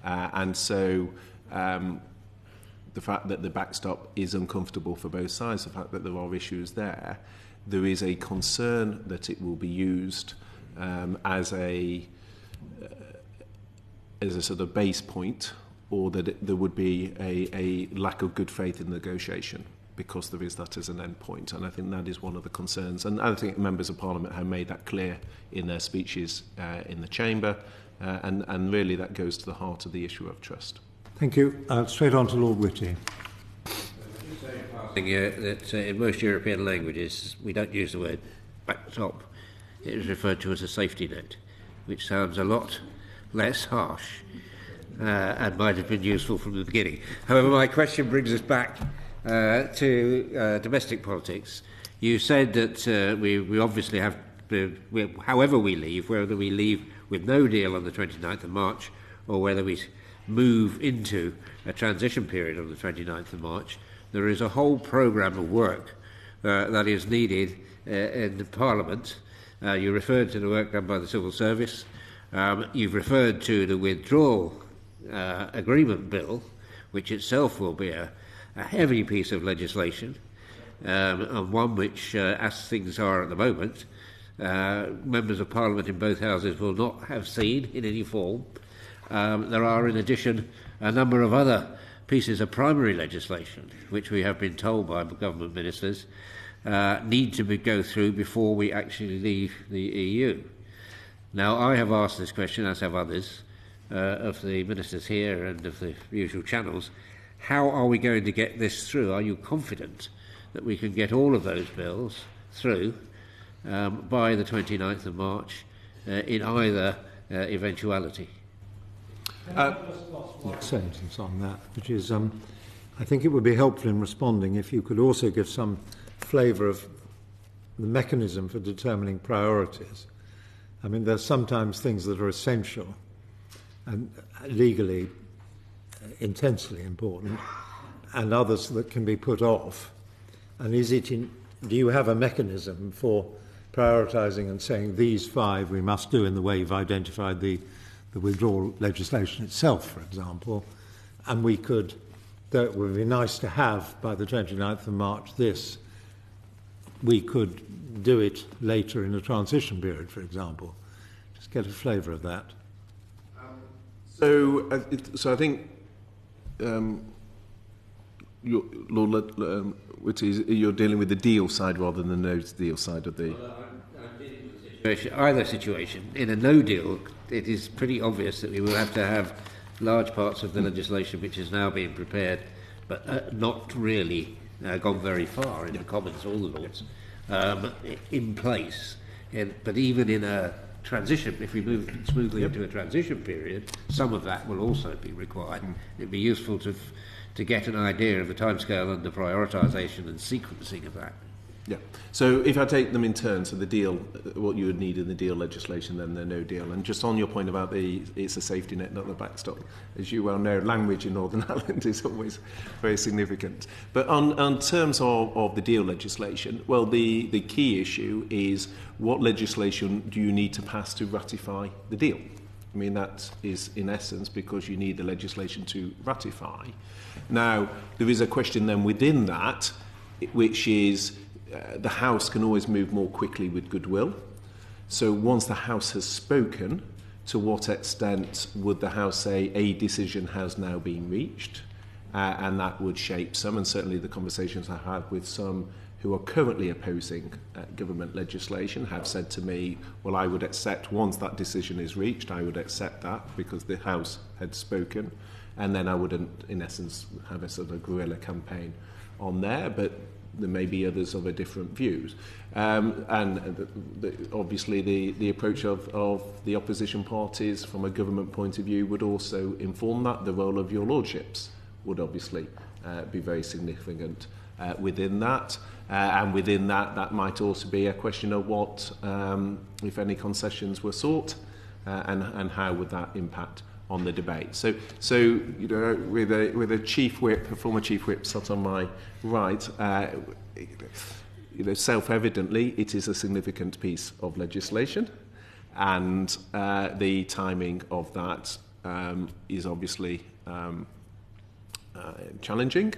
And so the fact that the backstop is uncomfortable for both sides, the fact that there are issues there is a concern that it will be used as a sort of base point, or that there would be a lack of good faith in negotiation, because there is that as an end point. And I think that is one of the concerns. And I think members of Parliament have made that clear in their speeches in the Chamber. And really that goes to the heart of the issue of trust. Thank you. Straight on to Lord Whitty. That in most European languages we don't use the word backstop. It is referred to as a safety net, which sounds a lot less harsh and might have been useful from the beginning. However, my question brings us back to domestic politics. You said that we obviously have, however we leave, whether we leave with no deal on the 29th of March or whether we move into a transition period on the 29th of March, there is a whole programme of work that is needed in the Parliament. You referred to the work done by the Civil Service. You've referred to the withdrawal agreement bill, which itself will be a heavy piece of legislation, and one which, as things are at the moment, members of Parliament in both houses will not have seen in any form. There are, in addition, a number of other pieces of primary legislation, which we have been told by government ministers need to go through before we actually leave the EU. Now, I have asked this question, as have others, of the ministers here and of the usual channels. How are we going to get this through? Are you confident that we can get all of those bills through by the 29th of March in either eventuality? Sentence on that, which is, I think it would be helpful in responding if you could also give some flavour of the mechanism for determining priorities. I mean, there's sometimes things that are essential and legally intensely important, and others that can be put off. And do you have a mechanism for prioritising and saying these 5 we must do in the way you've identified the withdrawal legislation itself, for example, and that would be nice to have by the 29th of March we could do it later in a transition period, for example. Just get a flavour of that. So I think Lord Whitty, you're dealing with the deal side rather than the no deal side of the... I'm dealing with either situation. In a no deal, it is pretty obvious that we will have to have large parts of the legislation which is now being prepared, but not really gone very far in the Commons or the Lords, in place. But even in a transition, if we move smoothly into a transition period, some of that will also be required. It'd be useful to get an idea of the timescale and the prioritisation and sequencing of that. Yeah. So if I take them in turn, so the deal, what you would need in the deal legislation, then the no deal. And just on your point about it's a safety net, not the backstop. As you well know, language in Northern Ireland is always very significant. But on terms of the deal legislation, well, the key issue is what legislation do you need to pass to ratify the deal? I mean, that is in essence because you need the legislation to ratify. Now, there is a question then within that, which is the House can always move more quickly with goodwill. So once the House has spoken, to what extent would the House say a decision has now been reached? And that would shape some, and certainly the conversations I had with some who are currently opposing government legislation have said to me, well, I would accept, once that decision is reached, I would accept that because the House had spoken, and then I wouldn't, in essence, have a sort of guerrilla campaign on there, but there may be others of a different views. Obviously the approach of the opposition parties from a government point of view would also inform that. The role of your lordships would obviously be very significant within that. And within that, that might also be a question of what, if any, concessions were sought, and how would that impact on the debate. So you know, with a chief whip, a former chief whip sat on my right, you know, self-evidently, it is a significant piece of legislation, and the timing of that is obviously challenging.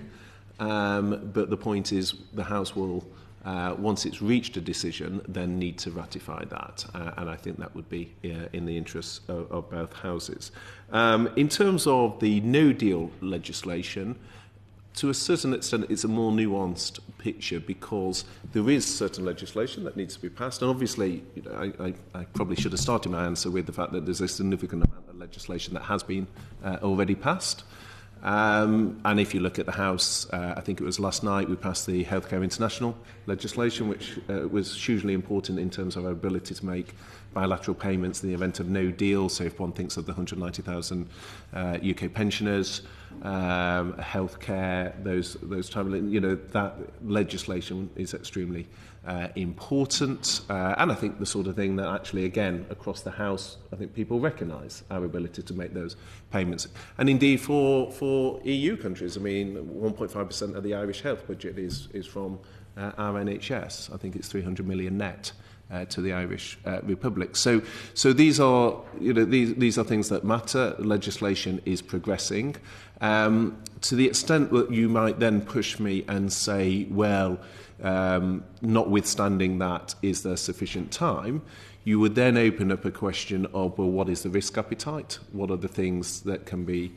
But the point is, the House will, once it's reached a decision, then need to ratify that. And I think that would be in the interests of both houses. In terms of the no-deal legislation, to a certain extent, it's a more nuanced picture because there is certain legislation that needs to be passed. And obviously, you know, I probably should have started my answer with the fact that there's a significant amount of legislation that has been already passed. And if you look at the House, I think it was last night we passed the Healthcare International legislation, which was hugely important in terms of our ability to make bilateral payments in the event of no deal. So if one thinks of the 190,000 UK pensioners, healthcare, those type of, you know, that legislation is extremely important. And I think the sort of thing that actually, again, across the House, I think people recognise our ability to make those payments. And indeed for EU countries, I mean, 1.5% of the Irish health budget is from our NHS. I think it's 300 million net to the Irish Republic. So these are, you know, these are things that matter. Legislation is progressing. To the extent that you might then push me and say, well, notwithstanding that, is there sufficient time? You would then open up a question of, well, what is the risk appetite? What are the things that can be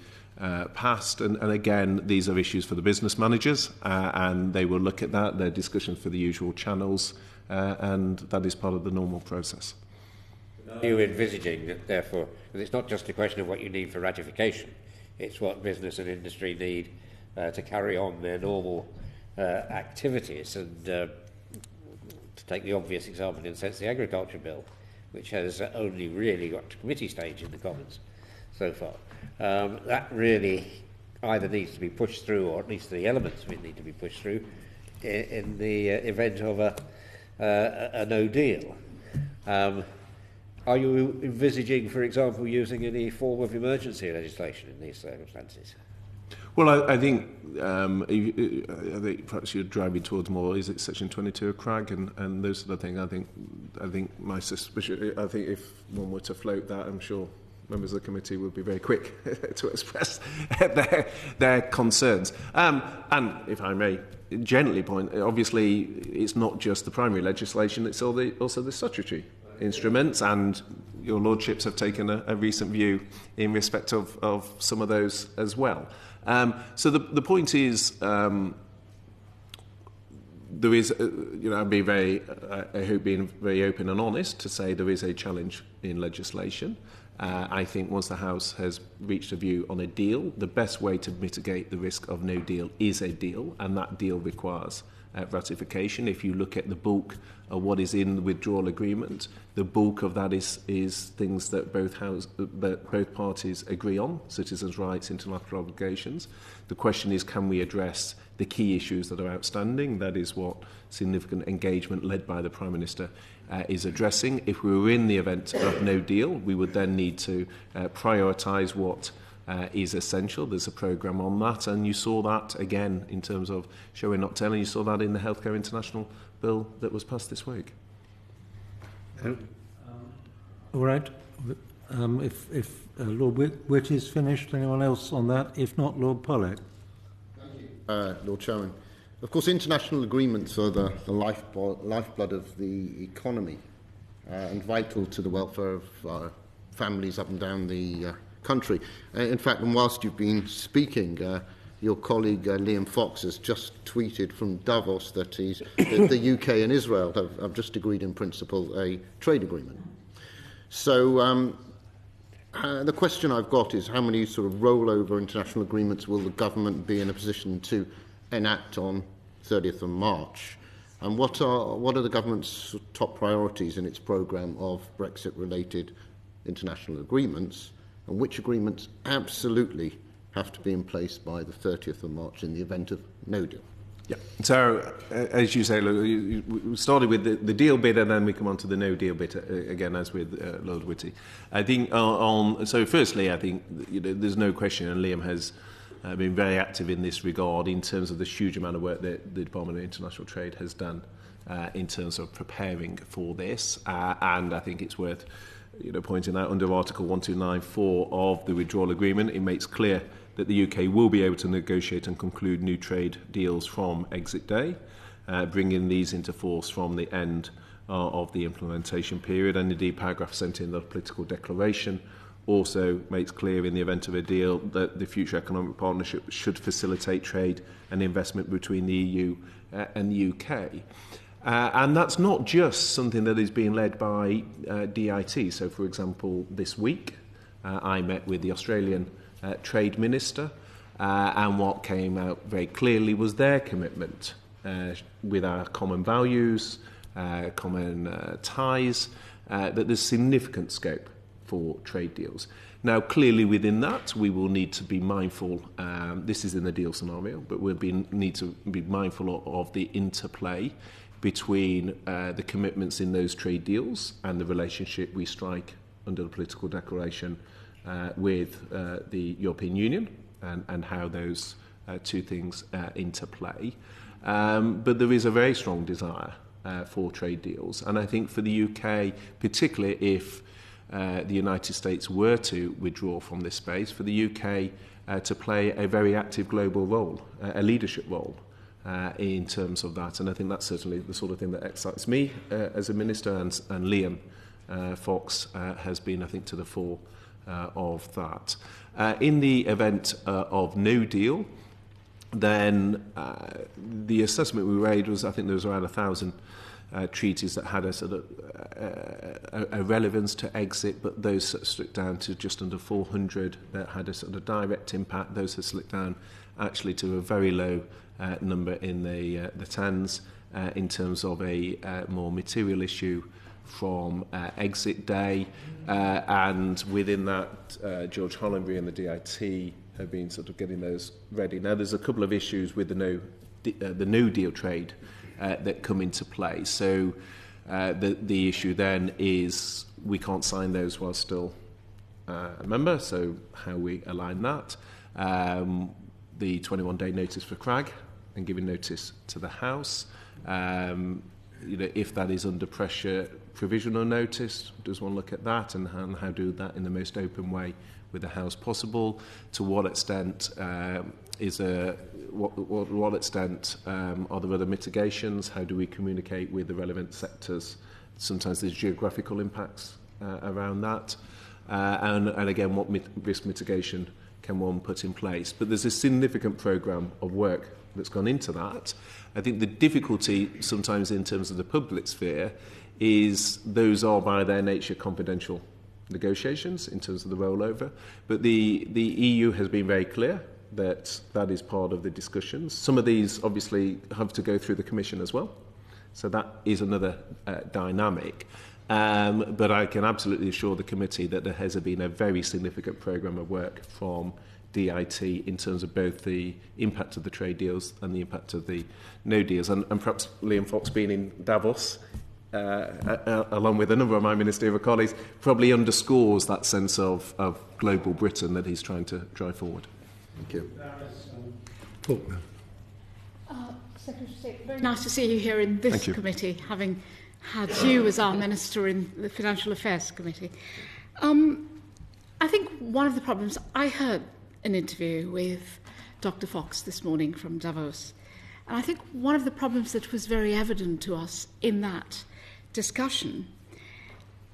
passed? And again, these are issues for the business managers, and they will look at that. They're discussions for the usual channels, and that is part of the normal process. Are you envisaging that, therefore, because it's not just a question of what you need for ratification, it's what business and industry need to carry on their normal activities? And to take the obvious example, in a sense, the Agriculture Bill, which has only really got to committee stage in the Commons so far, that really either needs to be pushed through, or at least the elements of it need to be pushed through in the event of a no deal. Are you envisaging, for example, using any form of emergency legislation in these circumstances? Well, I think perhaps you're driving towards more, is it Section 22 of CRAG and those sort of things. I think my suspicion, I think if one were to float that, I'm sure members of the committee would be very quick to express their concerns. And if I may gently point, obviously it's not just the primary legislation, it's also the statutory instruments, and your lordships have taken a recent view in respect of some of those as well. So the point is, there is, you know, I hope being very open and honest to say there is a challenge in legislation. I think once the House has reached a view on a deal, the best way to mitigate the risk of no deal is a deal, and that deal requires ratification. If you look at the bulk of what is in the withdrawal agreement, the bulk of that is things that both parties agree on: citizens' rights, international obligations. The question is, can we address the key issues that are outstanding? That is what significant engagement led by the Prime Minister is addressing. If we were in the event of no deal, we would then need to prioritise what is essential. There's a programme on that, and you saw that again in terms of showing not telling. You saw that in the Healthcare International Bill that was passed this week. All right. If Lord Whitty's finished, anyone else on that? If not, Lord Polak. Lord Chairman. Of course, international agreements are the lifeblood of the economy and vital to the welfare of families up and down the country. In fact, and whilst you've been speaking, your colleague Liam Fox has just tweeted from Davos that the UK and Israel have just agreed in principle a trade agreement. So the question I've got is, how many sort of rollover international agreements will the government be in a position to enact on 30th of March? And what are the government's top priorities in its programme of Brexit-related international agreements, and which agreements absolutely have to be in place by the 30th of March in the event of no deal? Yeah. So, as you say, we started with the deal bit, and then we come on to the no deal bit again, as with Lord Whitty. I think so. Firstly, I think there's no question, and Liam has been very active in this regard in terms of the huge amount of work that the Department of International Trade has done in terms of preparing for this, and I think it's worth pointing out under Article 1294 of the withdrawal agreement, it makes clear that the UK will be able to negotiate and conclude new trade deals from exit day, bringing these into force from the end of the implementation period. And indeed, paragraph 17 of the political declaration also makes clear, in the event of a deal, that the future economic partnership should facilitate trade and investment between the EU and the UK. And that's not just something that is being led by DIT. So, for example, this week I met with the Australian Trade Minister, and what came out very clearly was their commitment with our common values, common ties, that there's significant scope for trade deals. Now, clearly within that, we will need to be mindful, this is in the deal scenario, but we'll need to be mindful of the interplay between the commitments in those trade deals and the relationship we strike under the political declaration with the European Union, and how those two things interplay. But there is a very strong desire for trade deals, and I think for the UK, particularly if the United States were to withdraw from this space, for the UK to play a very active global role, a leadership role in terms of that. And I think that's certainly the sort of thing that excites me as a minister, and Liam Fox has been, I think, to the fore of that. In the event of no deal, then the assessment we made was, I think there was around 1,000 treaties that had a sort of a relevance to exit, but those slipped down to just under 400 that had a sort of direct impact. Those have slipped down actually to a very low number in the tens in terms of a more material issue from exit day, and within that George Hollenbury and the DIT have been sort of getting those ready. Now there's a couple of issues with the no deal trade that come into play. So the issue then is we can't sign those while still a member, so how we align that. The 21-day notice for CRAG and giving notice to the House. If that is under pressure, provisional notice, does one look at that, and how do that in the most open way with the House possible? To what extent what extent are there other mitigations? How do we communicate with the relevant sectors? Sometimes there's geographical impacts around that, and again, what risk mitigation can one put in place? But there's a significant programme of work that's gone into that. I think the difficulty sometimes in terms of the public sphere is those are by their nature confidential negotiations in terms of the rollover. But the EU has been very clear that is part of the discussions. Some of these obviously have to go through the Commission as well, so that is another dynamic. But I can absolutely assure the committee that there has been a very significant programme of work from DIT in terms of both the impact of the trade deals and the impact of the no deals. And perhaps Liam Fox being in Davos, along with a number of my ministerial colleagues, probably underscores that sense of global Britain that he's trying to drive forward. Thank you. Falkner. Secretary of State, very nice to see you here in this committee, having had you as our Minister in the Financial Affairs Committee. I think one of the problems, I heard an interview with Dr. Fox this morning from Davos, and I think one of the problems that was very evident to us in that discussion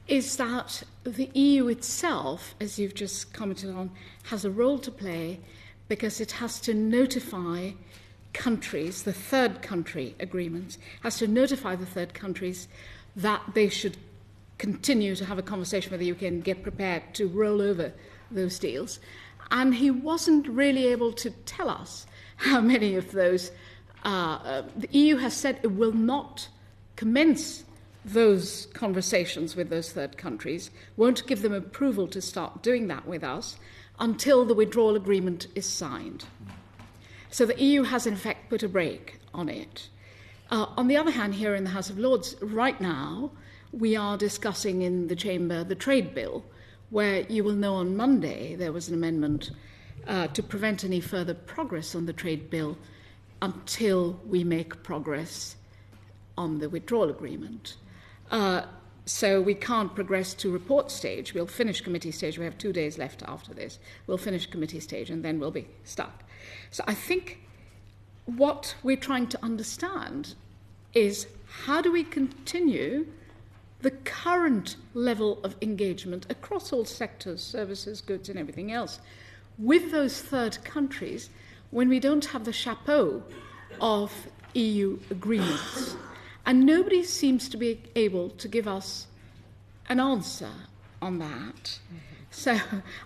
is that the EU itself, as you've just commented on, has a role to play because it has to notify countries, the third country agreements, has to notify the third countries that they should continue to have a conversation with the UK and get prepared to roll over those deals. And he wasn't really able to tell us how many of those. The EU has said it will not commence those conversations with those third countries, won't give them approval to start doing that with us until the withdrawal agreement is signed. So the EU has, in effect, put a brake on it. On the other hand, here in the House of Lords, right now, we are discussing in the Chamber the trade bill, where you will know on Monday there was an amendment to prevent any further progress on the trade bill until we make progress on the withdrawal agreement. So we can't progress to report stage. We'll finish committee stage. We have 2 days left after this. We'll finish committee stage and then we'll be stuck. So I think what we're trying to understand is how do we continue the current level of engagement across all sectors, services, goods and everything else, with those third countries when we don't have the chapeau of EU agreements. And nobody seems to be able to give us an answer on that. So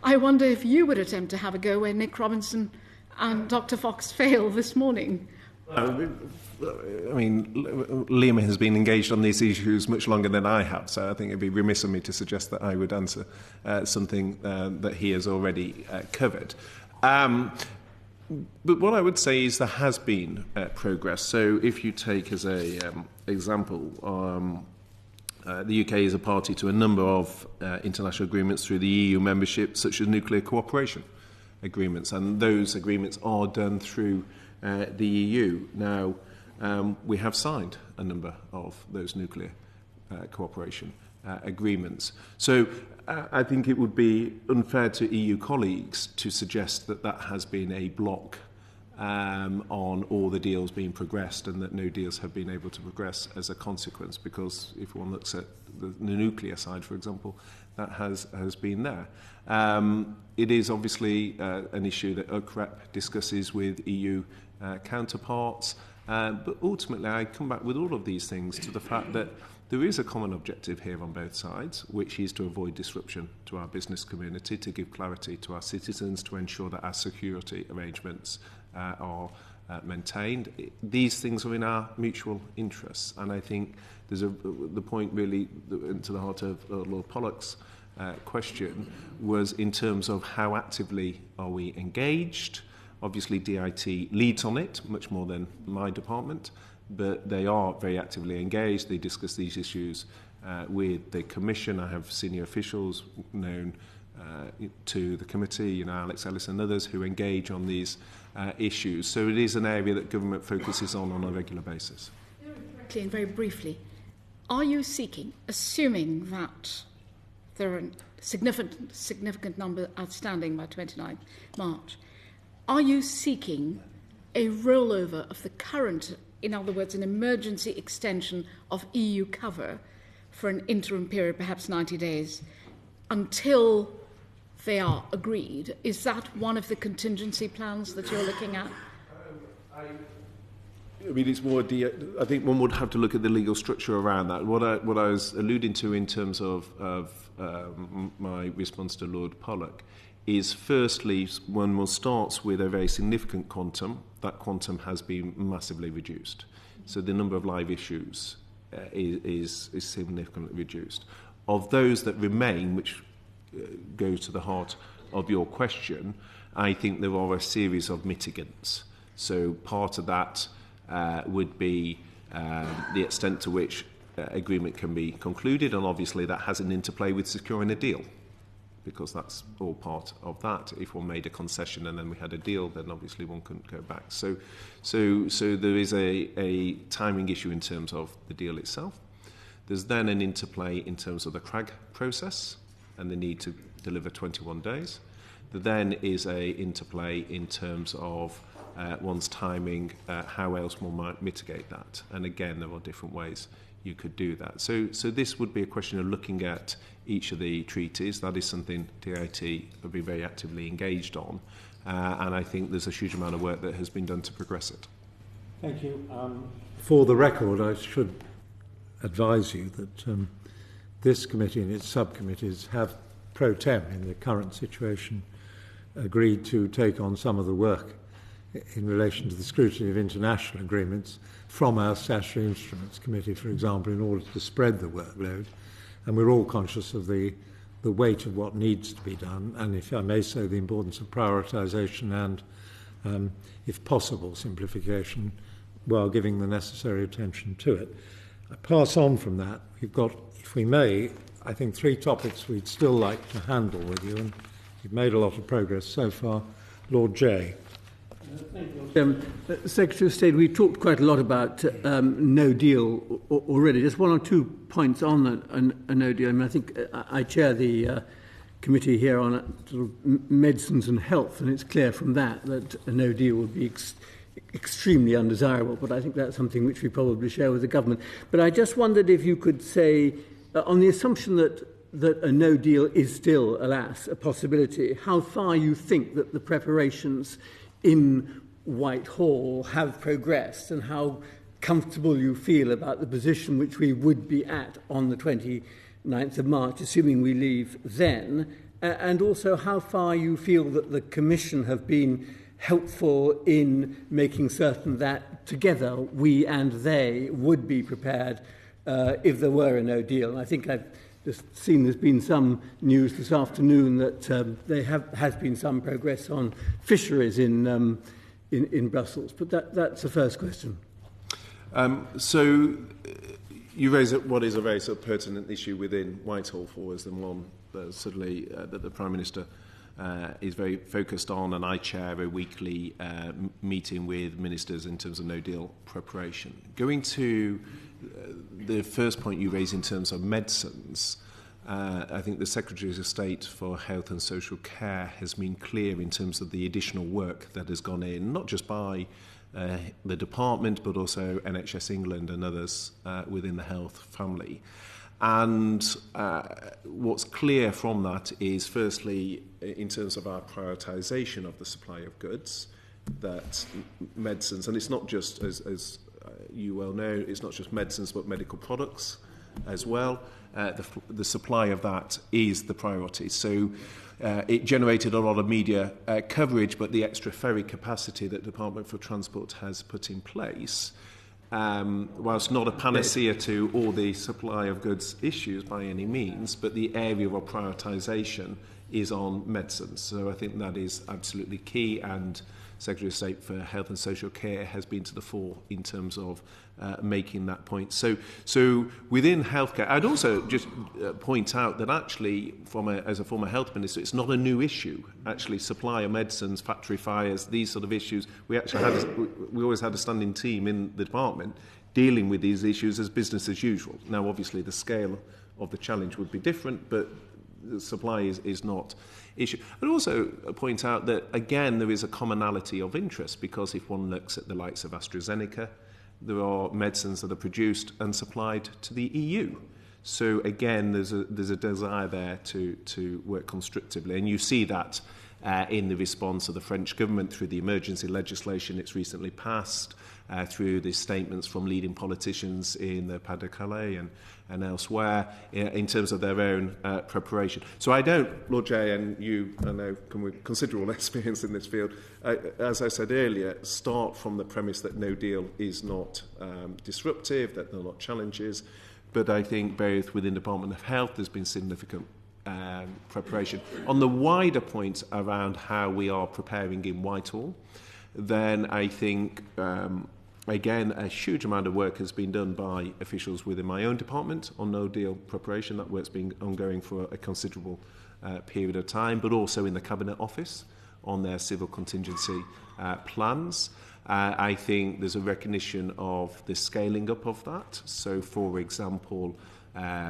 I wonder if you would attempt to have a go where Nick Robinson and Dr. Fox fail this morning. I mean, Liam has been engaged on these issues much longer than I have, so I think it'd be remiss of me to suggest that I would answer something that he has already covered. But what I would say is there has been progress. So if you take as an example, the UK is a party to a number of international agreements through the EU membership, such as nuclear cooperation agreements, and those agreements are done through the EU. Now, we have signed a number of those nuclear cooperation agreements. So I think it would be unfair to EU colleagues to suggest that that has been a block on all the deals being progressed and that no deals have been able to progress as a consequence, because if one looks at the nuclear side, for example, that has been there. It is obviously an issue that UKREP discusses with EU counterparts, but ultimately I come back with all of these things to the fact that there is a common objective here on both sides, which is to avoid disruption to our business community, to give clarity to our citizens, to ensure that our security arrangements are maintained. These things are in our mutual interests, and I think there's the point really into the heart of Lord Polak's question was in terms of how actively are we engaged. Obviously DIT leads on it much more than my department, but they are very actively engaged. They discuss these issues with the Commission. I have senior officials known to the committee, Alex Ellis and others, who engage on these issues. So it is an area that government focuses on a regular basis. And very briefly, are you seeking, assuming that there are a significant number outstanding by 29th March, are you seeking a rollover of the current, in other words, an emergency extension of EU cover for an interim period, perhaps 90 days, until they are agreed? Is that one of the contingency plans that you're looking at? I mean, it's more. I think one would have to look at the legal structure around that. What I was alluding to in terms of my response to Lord Polak is, firstly, one starts with a very significant quantum. That quantum has been massively reduced. So the number of live issues is significantly reduced. Of those that remain, which go to the heart of your question, I think there are a series of mitigants. So part of that would be the extent to which agreement can be concluded, and obviously that has an interplay with securing a deal, because that's all part of that. If one made a concession and then we had a deal, then obviously one couldn't go back. So there is a timing issue in terms of the deal itself. There's then an interplay in terms of the CRAG process and the need to deliver 21 days. There then is a interplay in terms of one's timing, how else one might mitigate that. And again, there are different ways you could do that. So this would be a question of looking at each of the treaties. That is something DIT have been very actively engaged on. And I think there's a huge amount of work that has been done to progress it. Thank you. For the record, I should advise you that this committee and its subcommittees have pro tem in the current situation agreed to take on some of the work in relation to the scrutiny of international agreements from our statutory instruments committee, for example, in order to spread the workload. And we're all conscious of the weight of what needs to be done, and if I may say, the importance of prioritisation and, if possible, simplification, while giving the necessary attention to it. I pass on from that. We've got, if we may, I think 3 topics we'd still like to handle with you, and you've made a lot of progress so far. Lord Jay. Thank you. Secretary of State, we talked quite a lot about no deal already. Just 1 or 2 points on a no deal. I mean, I think I chair the committee here on sort of medicines and health, and it's clear from that a no deal would be extremely undesirable, but I think that's something which we probably share with the government. But I just wondered if you could say, on the assumption that a no deal is still, alas, a possibility, how far you think that the preparations in HoL have progressed, and how comfortable you feel about the position which we would be at on the 29th of March, assuming we leave then, and also how far you feel that the Commission have been helpful in making certain that together we and they would be prepared if there were a no deal. And I think I've just seen there's been some news this afternoon that there has been some progress on fisheries in Brussels. But that's the first question. So you raise what is a very sort of pertinent issue within Whitehall for us, and one that certainly that the Prime Minister is very focused on, and I chair a weekly meeting with ministers in terms of no deal preparation. Going to the first point you raised in terms of medicines, I think the Secretary of State for Health and Social Care has been clear in terms of the additional work that has gone in, not just by the department, but also NHS England and others within the health family. And what's clear from that is, firstly, in terms of our prioritisation of the supply of goods, that medicines, and it's not just, as you well know, it's not just medicines, but medical products as well. The supply of that is the priority. So it generated a lot of media coverage, but the extra ferry capacity that the Department for Transport has put in place, whilst not a panacea to all the supply of goods issues by any means, but the area of prioritisation is on medicines. So I think that is absolutely key, and Secretary of State for Health and Social Care has been to the fore in terms of making that point. So within healthcare, I'd also just point out that actually, as a former health minister, it's not a new issue. Actually, supply of medicines, factory fires, these sort of issues, we always had a standing team in the department dealing with these issues as business as usual. Now, obviously, the scale of the challenge would be different, but the supply is not issue. I'd also point out that, again, there is a commonality of interest, because if one looks at the likes of AstraZeneca, there are medicines that are produced and supplied to the EU. So again, there's a desire there to work constructively, and you see that in the response of the French government through the emergency legislation it's recently passed, through the statements from leading politicians in the Pas-de-Calais and elsewhere in terms of their own preparation. So I don't, Lord Jay, and you, I know, come with considerable experience in this field, as I said earlier, start from the premise that no deal is not disruptive, that there are not challenges, but I think both within the Department of Health there's been significant preparation. On the wider point around how we are preparing in Whitehall, then I think, again, a huge amount of work has been done by officials within my own department on no-deal preparation. That work's been ongoing for a considerable period of time, but also in the Cabinet Office on their civil contingency plans. I think there's a recognition of the scaling up of that. So, for example,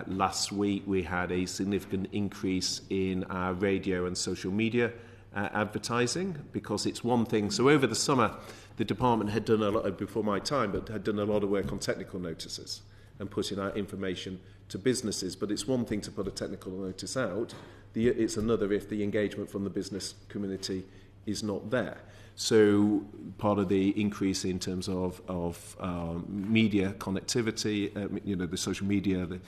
last week we had a significant increase in our radio and social media advertising, because it's one thing. So over the summer, the department had done a lot, before my time, but had done a lot of work on technical notices and putting out information to businesses. But it's one thing to put a technical notice out. It's another if the engagement from the business community is not there. So part of the increase in terms of media connectivity, the social media, the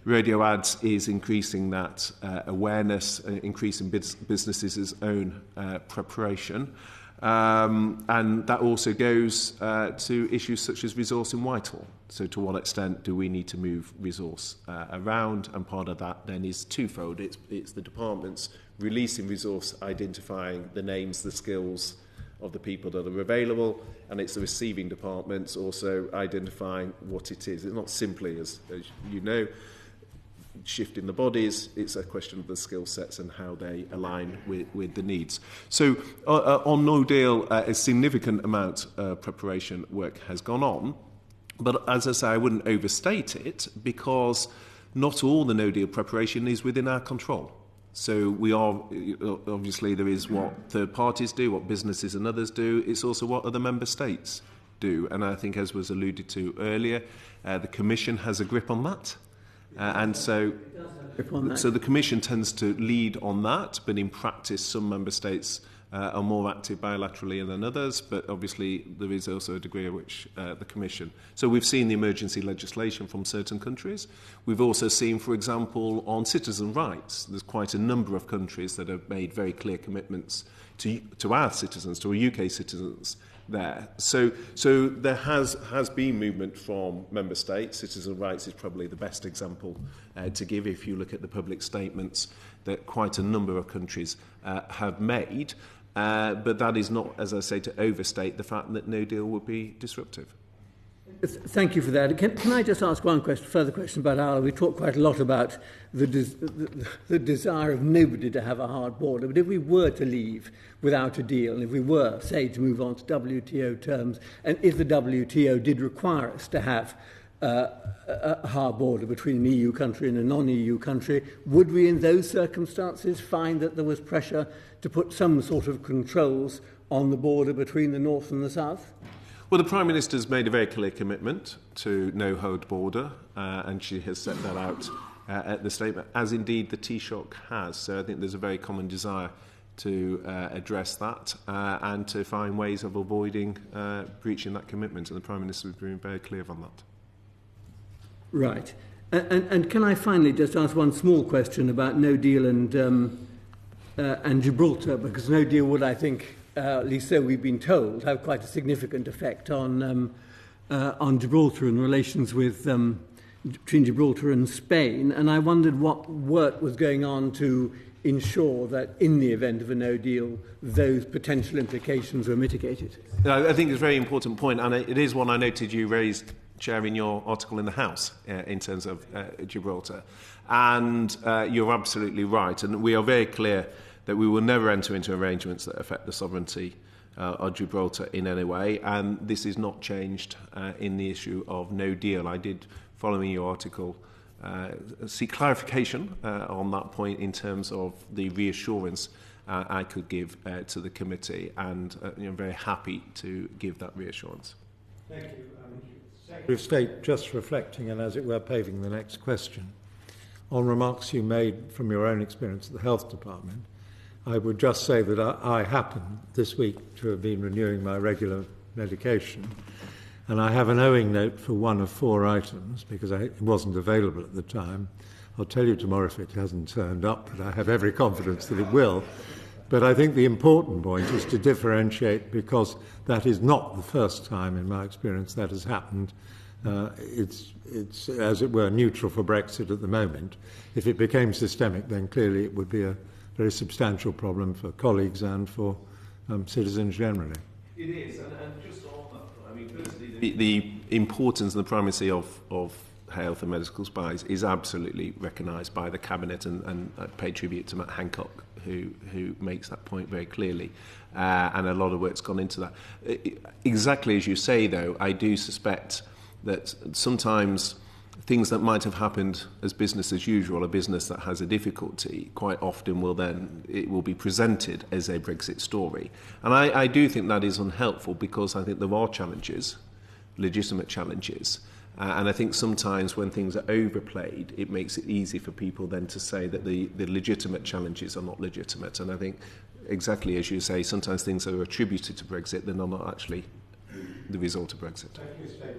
radio ads, is increasing that awareness, increasing businesses' own preparation. And that also goes to issues such as resource in Whitehall. So to what extent do we need to move resource around? And part of that then is twofold. It's the departments releasing resource, identifying the names, the skills of the people that are available, and it's the receiving departments also identifying what it is. It's not simply, as you know, shifting the bodies. It's a question of the skill sets and how they align with the needs. So on no deal, a significant amount of preparation work has gone on, but as I say, I wouldn't overstate it, because not all the no deal preparation is within our control. So we are, obviously there is what third parties do, what businesses and others do. It's also what other member states do. And I think, as was alluded to earlier, the Commission has a grip on that. And so the Commission tends to lead on that, but in practice some member states are more active bilaterally than others, but obviously there is also a degree at which the Commission. So we've seen the emergency legislation from certain countries. We've also seen, for example, on citizen rights, there's quite a number of countries that have made very clear commitments to our citizens, to our UK citizens there. So there has been movement from member states. Citizen rights is probably the best example to give if you look at the public statements that quite a number of countries have made. But that is not, as I say, to overstate the fact that no deal would be disruptive. Thank you for that. Can I just ask one further question about Ireland? We talk quite a lot about the desire of nobody to have a hard border, but if we were to leave without a deal, and if we were, say, to move on to WTO terms, and if the WTO did require us to have a hard border between an EU country and a non-EU country, would we in those circumstances find that there was pressure to put some sort of controls on the border between the north and the south? Well, the Prime Minister's made a very clear commitment to no hold border, and she has set that out at the statement, as indeed the Taoiseach has. So I think there's a very common desire to address that and to find ways of avoiding breaching that commitment, and the Prime Minister has been very clear on that. Right. And can I finally just ask one small question about no deal and Gibraltar, because no deal would, I think, at least so we've been told, have quite a significant effect on Gibraltar and relations with between Gibraltar and Spain. And I wondered what work was going on to ensure that in the event of a no deal, those potential implications were mitigated. I think it's a very important point, and it is one I noted you raised, Chair, in your article in the House in terms of Gibraltar. And you're absolutely right, and we are very clear that we will never enter into arrangements that affect the sovereignty of Gibraltar in any way, and this is not changed in the issue of no deal. I did, following your article, seek clarification on that point in terms of the reassurance I could give to the committee, and I'm very happy to give that reassurance. Thank you. Secretary of State, just reflecting and, as it were, paving the next question. on remarks you made from your own experience at the Health Department, I would just say that I happen this week to have been renewing my regular medication, and I have an owing note for one of 4 items because it wasn't available at the time. I'll tell you tomorrow if it hasn't turned up, but I have every confidence that it will. But I think the important point is to differentiate, because that is not the first time in my experience that has happened. It's, as it were, neutral for Brexit at the moment. If it became systemic, then clearly it would be a very substantial problem for colleagues and for citizens generally. It is, and just on that, I mean, personally, the importance and the primacy of health and medical supplies is absolutely recognised by the Cabinet, and I pay tribute to Matt Hancock, who makes that point very clearly, and a lot of work's gone into that. Exactly as you say, though, I do suspect that sometimes things that might have happened as business as usual, a business that has a difficulty, quite often it will be presented as a Brexit story. And I do think that is unhelpful, because I think there are challenges, legitimate challenges, and I think sometimes when things are overplayed, it makes it easy for people then to say that the legitimate challenges are not legitimate. And I think, exactly as you say, sometimes things are attributed to Brexit, they're not actually the result of Brexit. Thank you, Steve.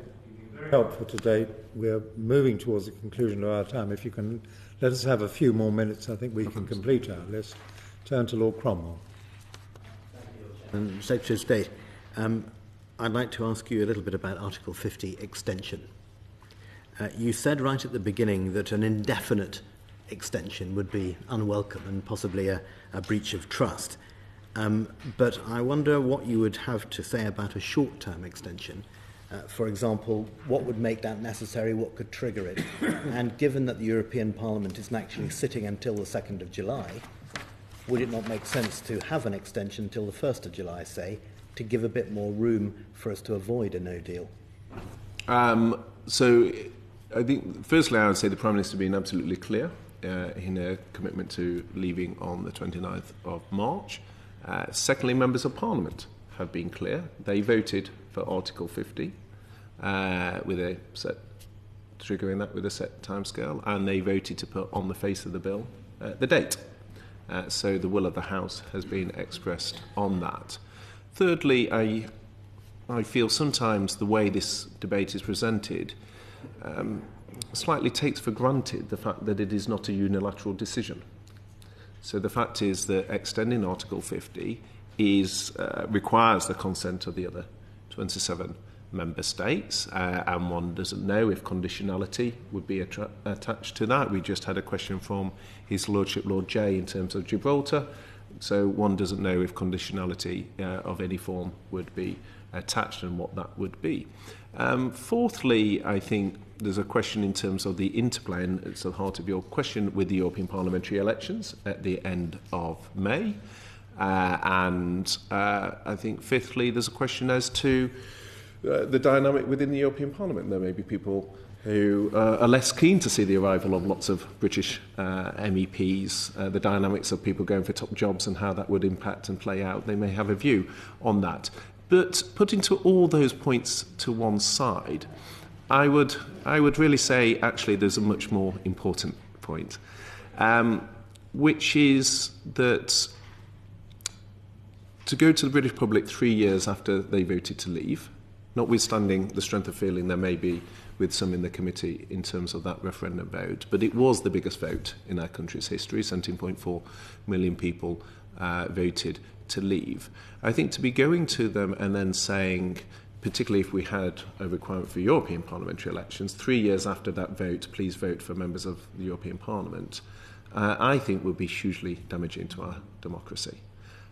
Very helpful today. We're moving towards the conclusion of our time. If you can let us have a few more minutes, I think we can complete our list. Turn to Lord Cromwell. Secretary of State, I'd like to ask you a little bit about Article 50 extension. You said right at the beginning that an indefinite extension would be unwelcome and possibly a breach of trust. But I wonder what you would have to say about a short-term extension. For example, what would make that necessary, what could trigger it? And given that the European Parliament isn't actually sitting until the 2nd of July, would it not make sense to have an extension till the 1st of July, say, to give a bit more room for us to avoid a no deal? So I think, firstly, I would say the Prime Minister being absolutely clear in her commitment to leaving on the 29th of March. Secondly, members of Parliament have been clear. They voted for Article 50 with a set, triggering that with a set timescale, and they voted to put on the face of the bill the date. So the will of the House has been expressed on that. Thirdly, I feel sometimes the way this debate is presented slightly takes for granted the fact that it is not a unilateral decision. So the fact is that extending Article 50 requires the consent of the other 27 member states, and one doesn't know if conditionality would be attached to that. We just had a question from His Lordship Lord Jay in terms of Gibraltar, so one doesn't know if conditionality of any form would be attached and what that would be. Fourthly, I think there's a question in terms of the interplay, and it's at the heart of your question, with the European parliamentary elections at the end of May. And I think fifthly, there's a question as to the dynamic within the European Parliament. There may be people who are less keen to see the arrival of lots of British MEPs, the dynamics of people going for top jobs and how that would impact and play out. They may have a view on that. But putting to all those points to one side, I would really say actually there's a much more important point, which is that to go to the British public 3 years after they voted to leave, notwithstanding the strength of feeling there may be with some in the committee in terms of that referendum vote, but it was the biggest vote in our country's history. 17.4 million people voted to leave. I think to be going to them and then saying, particularly if we had a requirement for European parliamentary elections, 3 years after that vote, please vote for members of the European Parliament, I think would be hugely damaging to our democracy.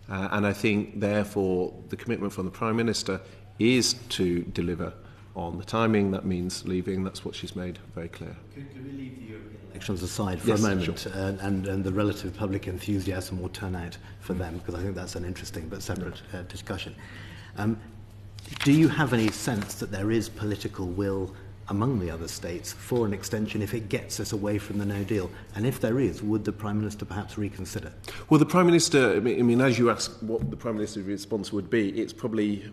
And I think, therefore, the commitment from the Prime Minister is to deliver on the timing. That means leaving. That's what she's made very clear. Could we leave the European elections aside for a moment, sure. and the relative public enthusiasm or turnout for them, because I think that's an interesting but separate discussion. Do you have any sense that there is political will among the other states for an extension if it gets us away from the no deal? And if there is, would the Prime Minister perhaps reconsider? Well, the Prime Minister, I mean, as you ask what the Prime Minister's response would be, it's probably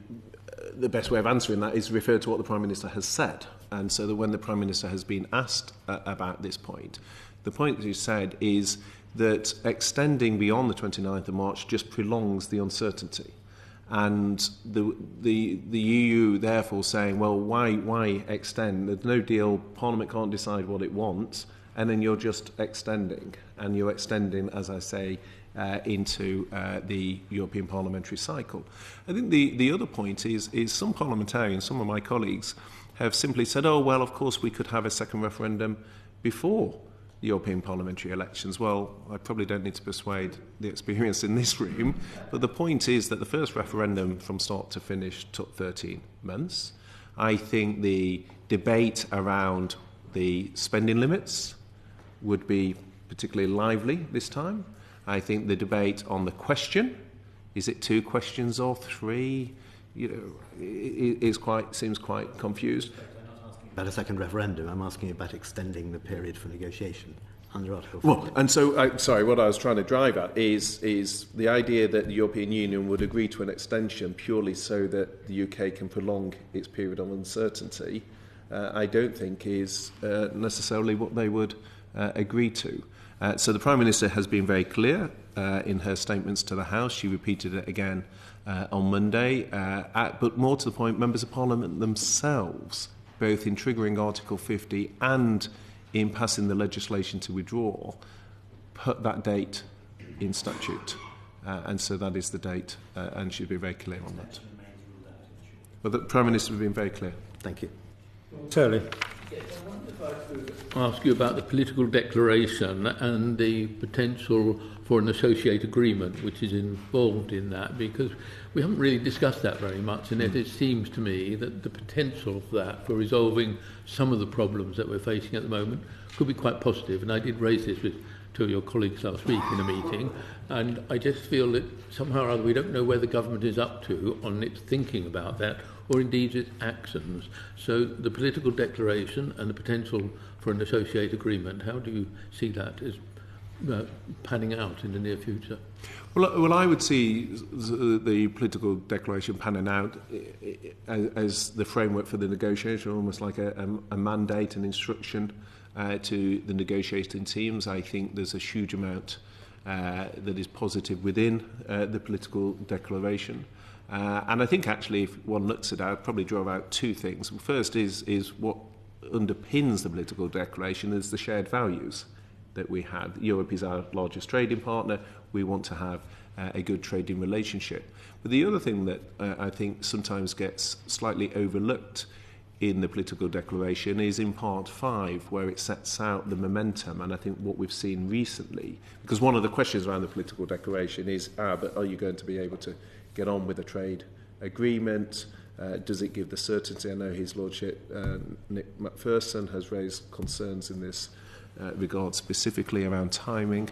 the best way of answering that is to refer to what the Prime Minister has said. And so that when the Prime Minister has been asked about this point, The point that you said is that extending beyond the 29th of March just prolongs the uncertainty. And the EU therefore saying, well, why extend? There's no deal, Parliament can't decide what it wants, and then you're just extending. And you're extending, as I say, into the European parliamentary cycle. I think the other point is some parliamentarians, some of my colleagues, have simply said, oh, well, of course we could have a second referendum before the European parliamentary elections. Well, I probably don't need to persuade the experience in this room, but the point is that the first referendum from start to finish took 13 months. I think the debate around the spending limits would be particularly lively this time. I think the debate on the question, is it 2 questions or 3, seems quite confused. About a second referendum, I'm asking about extending the period for negotiation under Article 50. Well, and so, what I was trying to drive at is the idea that the European Union would agree to an extension purely so that the UK can prolong its period of uncertainty, I don't think is necessarily what they would agree to. So the Prime Minister has been very clear in her statements to the House. She repeated it again on Monday. But more to the point, members of Parliament themselves, both in triggering Article 50 and in passing the legislation to withdraw, put that date in statute. And so that is the date, and she'll be very clear on that. But the Prime Minister has been very clear. Thank you. Soley. Yes, I wonder if I could ask you about the political declaration and the potential for an associate agreement which is involved in that, because we haven't really discussed that very much, and it seems to me that the potential for that, for resolving some of the problems that we're facing at the moment, could be quite positive. And I did raise this with 2 of your colleagues last week in a meeting, and I just feel that somehow or other we don't know where the government is up to on its thinking about that, or indeed its actions. So the political declaration and the potential for an associate agreement, how do you see that as panning out in the near future? Well, I would see the political declaration panning out as the framework for the negotiation, almost like a mandate, an instruction to the negotiating teams. I think there's a huge amount that is positive within the political declaration. And I think actually if one looks at it, I'd probably draw out 2 things. First is what underpins the political declaration is the shared values that we have. Europe is our largest trading partner. We want to have a good trading relationship. But the other thing that I think sometimes gets slightly overlooked in the political declaration is in part 5, where it sets out the momentum. And I think what we've seen recently, because one of the questions around the political declaration is, but are you going to be able to get on with a trade agreement? Does it give the certainty? I know His Lordship Nick Macpherson has raised concerns in this regard specifically around timing.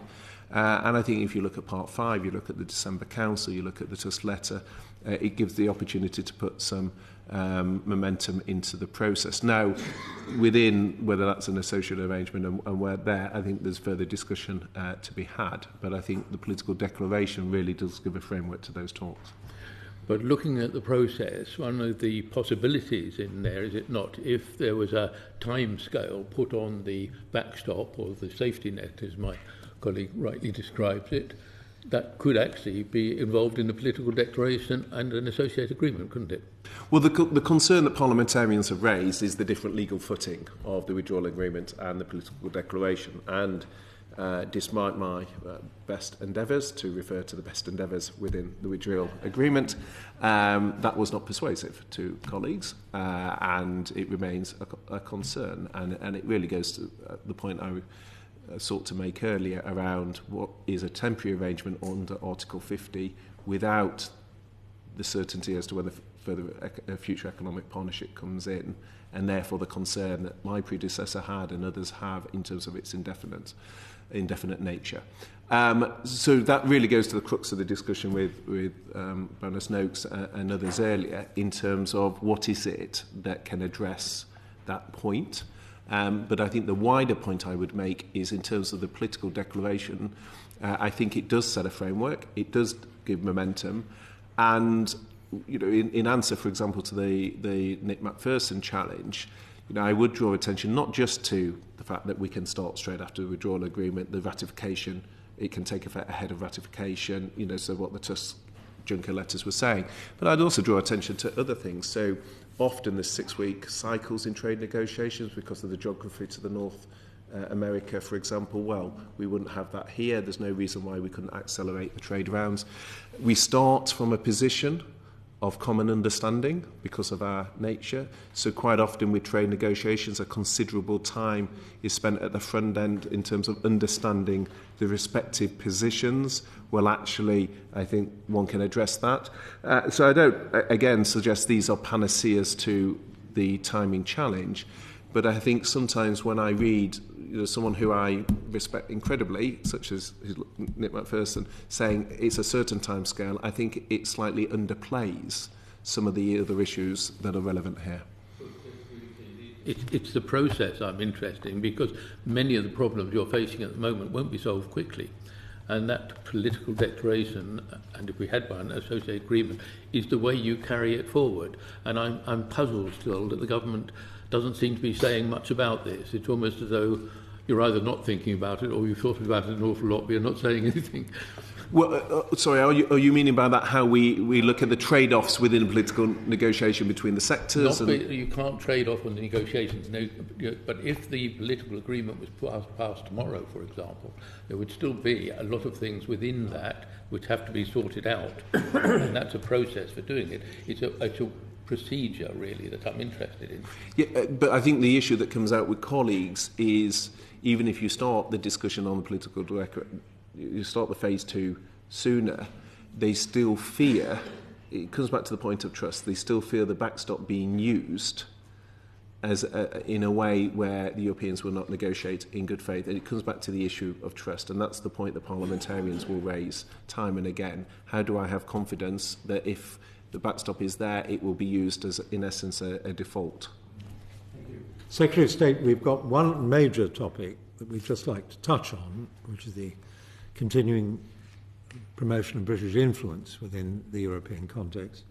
And I think if you look at part 5, you look at the December Council, you look at the Tusk letter, it gives the opportunity to put some momentum into the process. Now, within whether that's an associate arrangement and where there, I think there's further discussion to be had. But I think the political declaration really does give a framework to those talks. But looking at the process, one of the possibilities in there, is it not, if there was a time scale put on the backstop or the safety net, as my colleague rightly describes it, that could actually be involved in the political declaration and an associate agreement, couldn't it? Well, the concern that parliamentarians have raised is the different legal footing of the withdrawal agreement and the political declaration. And despite my best endeavours to refer to the best endeavours within the withdrawal agreement, that was not persuasive to colleagues, and it remains a concern. And it really goes to the point I sought to make earlier around what is a temporary arrangement under Article 50 without the certainty as to whether further future economic partnership comes in, and therefore the concern that my predecessor had and others have in terms of its indefinite nature. So that really goes to the crux of the discussion with Baroness Noakes and others earlier in terms of what is it that can address that point. But I think the wider point I would make is in terms of the political declaration, I think it does set a framework, it does give momentum, and in answer, for example, to the Nick Macpherson challenge, I would draw attention not just to the fact that we can start straight after the withdrawal agreement, the ratification, it can take effect ahead of ratification, so what the Tusk-Juncker letters were saying. But I'd also draw attention to other things. So often there's 6-week cycles in trade negotiations because of the geography to the North America, for example. Well, we wouldn't have that here. There's no reason why we couldn't accelerate the trade rounds. We start from a position of common understanding because of our nature. So quite often with trade negotiations, a considerable time is spent at the front end in terms of understanding the respective positions. Well, actually, I think one can address that. So I don't, again, suggest these are panaceas to the timing challenge. But I think sometimes when I read someone who I respect incredibly, such as Nick Macpherson, saying it's a certain timescale, I think it slightly underplays some of the other issues that are relevant here. It's the process I'm interested in, because many of the problems you're facing at the moment won't be solved quickly. And that political declaration, and if we had one, associated agreement, is the way you carry it forward. And I'm puzzled still that the government doesn't seem to be saying much about this. It's almost as though you're either not thinking about it or you've thought about it an awful lot, but you're not saying anything. Well, sorry, are you meaning by that how we look at the trade-offs within a political negotiation between the sectors? You can't trade off on the negotiations, but if the political agreement was passed tomorrow, for example, there would still be a lot of things within that which have to be sorted out, and that's a process for doing it. It's a procedure, really, that I'm interested in. Yeah, but I think the issue that comes out with colleagues is, even if you start the discussion on the political directorate, you start the phase 2 sooner, they still fear, it comes back to the point of trust, they still fear the backstop being used as in a way where the Europeans will not negotiate in good faith. And it comes back to the issue of trust, and that's the point that parliamentarians will raise time and again. How do I have confidence that if the backstop is there, it will be used as, in essence, a default? Thank you. Secretary of State, we've got one major topic that we'd just like to touch on, which is the continuing promotion of British influence within the European context.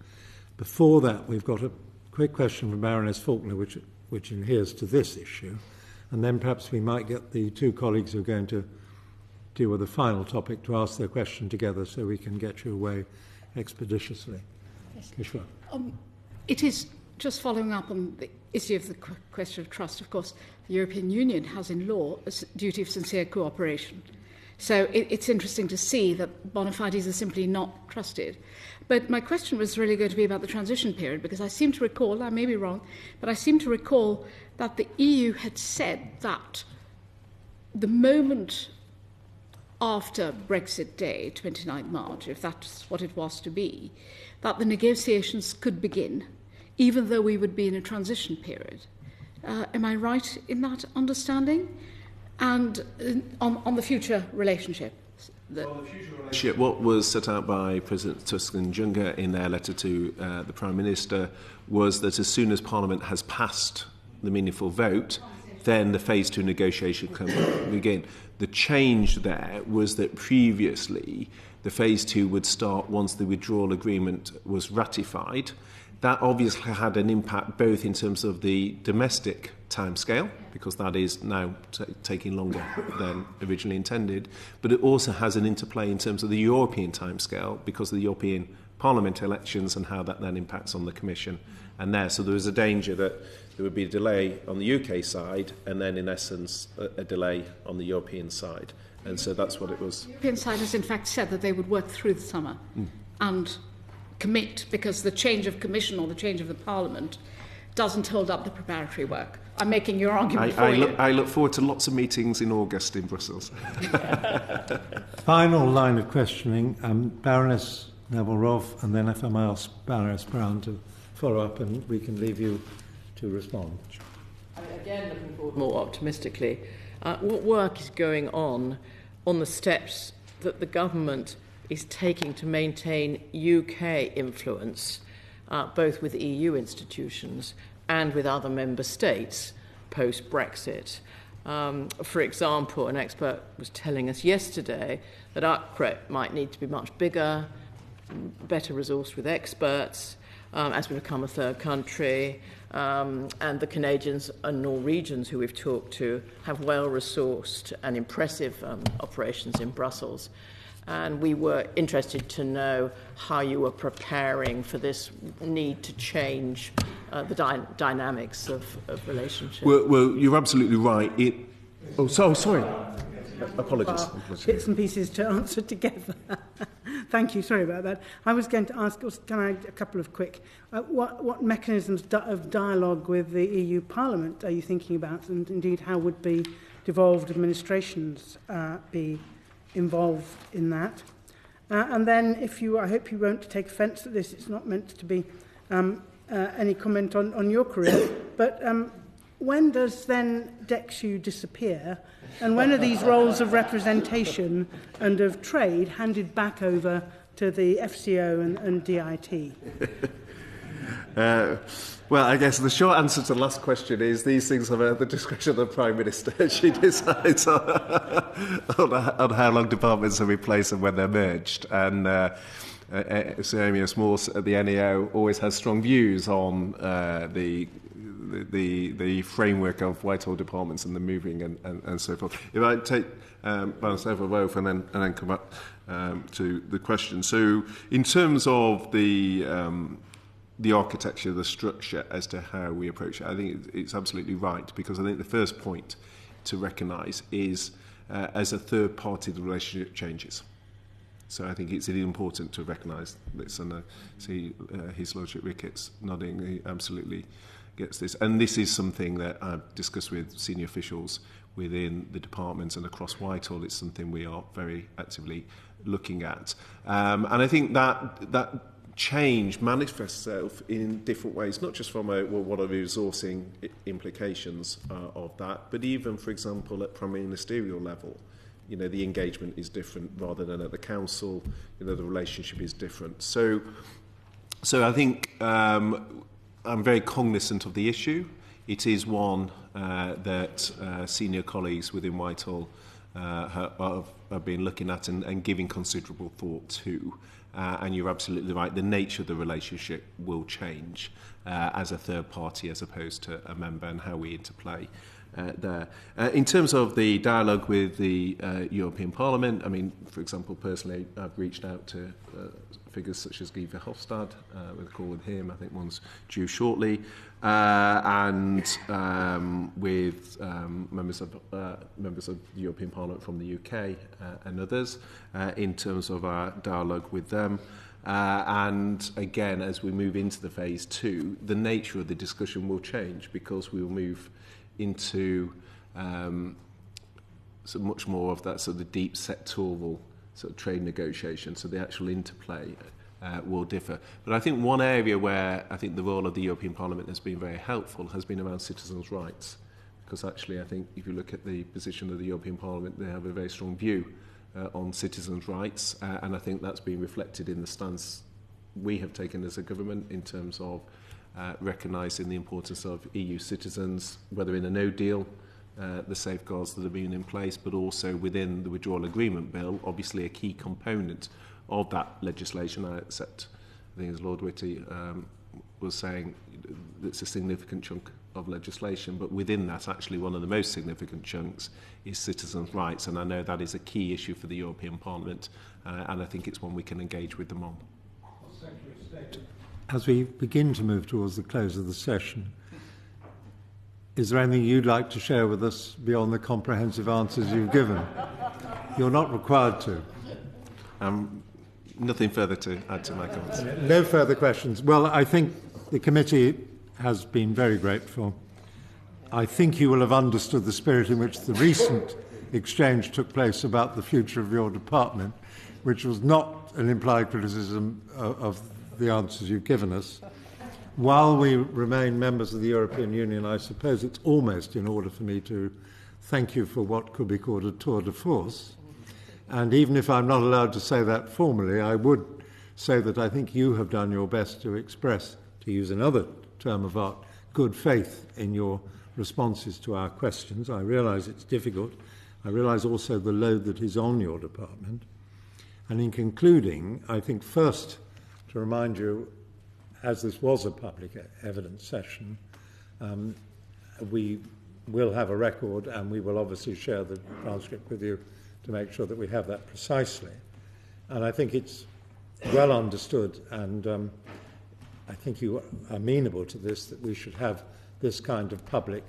Before that, we've got a quick question from Baroness Falkner, which adheres to this issue, and then perhaps we might get the two colleagues who are going to deal with the final topic to ask their question together so we can get you away expeditiously. Yes. It is just following up on the issue of the question of trust. Of course, the European Union has in law a duty of sincere cooperation. So it's interesting to see that bona fides are simply not trusted. But my question was really going to be about the transition period, because I seem to recall, I may be wrong, but I seem to recall that the EU had said that the moment after Brexit Day, 29th March, if that's what it was to be, that the negotiations could begin, even though we would be in a transition period. Am I right in that understanding? And on the future relationship? What was set out by President Tusk and Juncker in their letter to the Prime Minister was that as soon as Parliament has passed the meaningful vote, then the phase 2 negotiation can begin. The change there was that previously the phase 2 would start once the withdrawal agreement was ratified. That obviously had an impact both in terms of the domestic timescale, because that is now taking longer than originally intended, but it also has an interplay in terms of the European timescale because of the European Parliament elections and how that then impacts on the Commission and there. So there was a danger that there would be a delay on the UK side and then, in essence, a delay on the European side. And so that's what it was. The European side has in fact said that they would work through the summer and commit, because the change of commission or the change of the Parliament doesn't hold up the preparatory work. I'm making your argument for you. I look forward to lots of meetings in August in Brussels. Final line of questioning, Baroness Neville-Rolfe, and then if I may ask Baroness Brown to follow up, and we can leave you to respond. Again, looking forward more optimistically, what work is going on the steps that the government is taking to maintain UK influence, both with EU institutions and with other member states post-Brexit? For example, an expert was telling us yesterday that UPREP might need to be much bigger, better resourced with experts. as we become a third country. And the Canadians and Norwegians who we've talked to have well-resourced and impressive operations in Brussels. And we were interested to know how you were preparing for this need to change the dynamics of relationship. Well, you're absolutely right. Sorry. Apologies. Bits and pieces to answer together. Thank you. Sorry about that. I was going to ask, a couple of quick, what mechanisms of dialogue with the EU Parliament are you thinking about, and indeed how would be devolved administrations be involved in that? And then, I hope you won't take offence at this. It's not meant to be any comment on your career, but when does then DEXU disappear, and when are these roles of representation and of trade handed back over to the FCO and DIT? Well, I guess the short answer to the last question is these things are at the discretion of the Prime Minister. She decides on how long departments are replaced and when they're merged. And Sir Amias Morse at the NEO always has strong views on the framework of Whitehall departments and the moving and so forth. If I take Baroness Neville-Rolfe and then come back to the question. So in terms of the architecture, the structure as to how we approach it, I think it's absolutely right, because I think the first point to recognise is as a third party the relationship changes. So I think it's really important to recognise this, and I see His Lordship Ricketts nodding. He absolutely gets this, and this is something that I've discussed with senior officials within the department and across Whitehall. It's something we are very actively looking at, and I think that change manifests itself in different ways, not just from what are the resourcing implications of that, but even, for example, at prime ministerial level. You know, the engagement is different rather than at the council. You know, the relationship is different. So I think I'm very cognizant of the issue. It is one that senior colleagues within Whitehall have been looking at and giving considerable thought to. And you're absolutely right. The nature of the relationship will change as a third party as opposed to a member, and how we interplay there. In terms of the dialogue with the European Parliament, I mean, for example, personally, I've reached out to figures such as Guy Verhofstadt, with a call with him. I think one's due shortly, and with members of the European Parliament from the UK and others, in terms of our dialogue with them. And again, as we move into the phase 2, the nature of the discussion will change, because we will move into so much more of that sort of deep sectoral sort of trade negotiation. So the actual interplay will differ. But I think one area where I think the role of the European Parliament has been very helpful has been around citizens' rights. Because actually, I think if you look at the position of the European Parliament, they have a very strong view on citizens' rights. And I think that's been reflected in the stance we have taken as a government in terms of recognising the importance of EU citizens, whether in a no deal, the safeguards that have been in place, but also within the withdrawal agreement bill, obviously a key component of that legislation. I think as Lord Whitty was saying, it's a significant chunk of legislation, but within that, actually one of the most significant chunks is citizens' rights, and I know that is a key issue for the European Parliament, and I think it's one we can engage with them on. As we begin to move towards the close of the session, is there anything you'd like to share with us beyond the comprehensive answers you've given? You're not required to. Nothing further to add to my comments. No further questions. Well, I think the committee has been very grateful. I think you will have understood the spirit in which the recent exchange took place about the future of your department, which was not an implied criticism of the answers you've given us. While we remain members of the European Union, I suppose it's almost in order for me to thank you for what could be called a tour de force. And even if I'm not allowed to say that formally, I would say that I think you have done your best to express, to use another term of art, good faith in your responses to our questions. I realise it's difficult. I realise also the load that is on your department. And in concluding, I think first to remind you as this was a public evidence session, we will have a record, and we will obviously share the transcript with you to make sure that we have that precisely. And I think it's well understood, and I think you are amenable to this, that we should have this kind of public,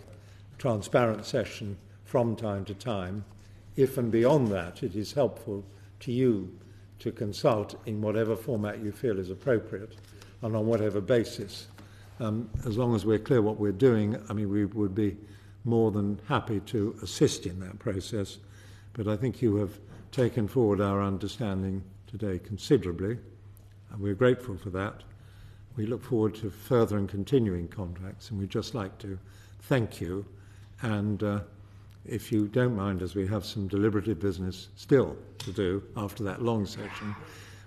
transparent session from time to time. If and beyond that it is helpful to you to consult in whatever format you feel is appropriate and on whatever basis. As long as we're clear what we're doing, I mean, we would be more than happy to assist in that process. But I think you have taken forward our understanding today considerably, and we're grateful for that. We look forward to further and continuing contacts, and we'd just like to thank you. And if you don't mind, as we have some deliberative business still to do after that long session,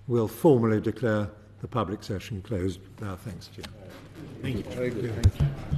we'll formally declare the public session closed with our thanks to you. Thank you. Very good. Thank you.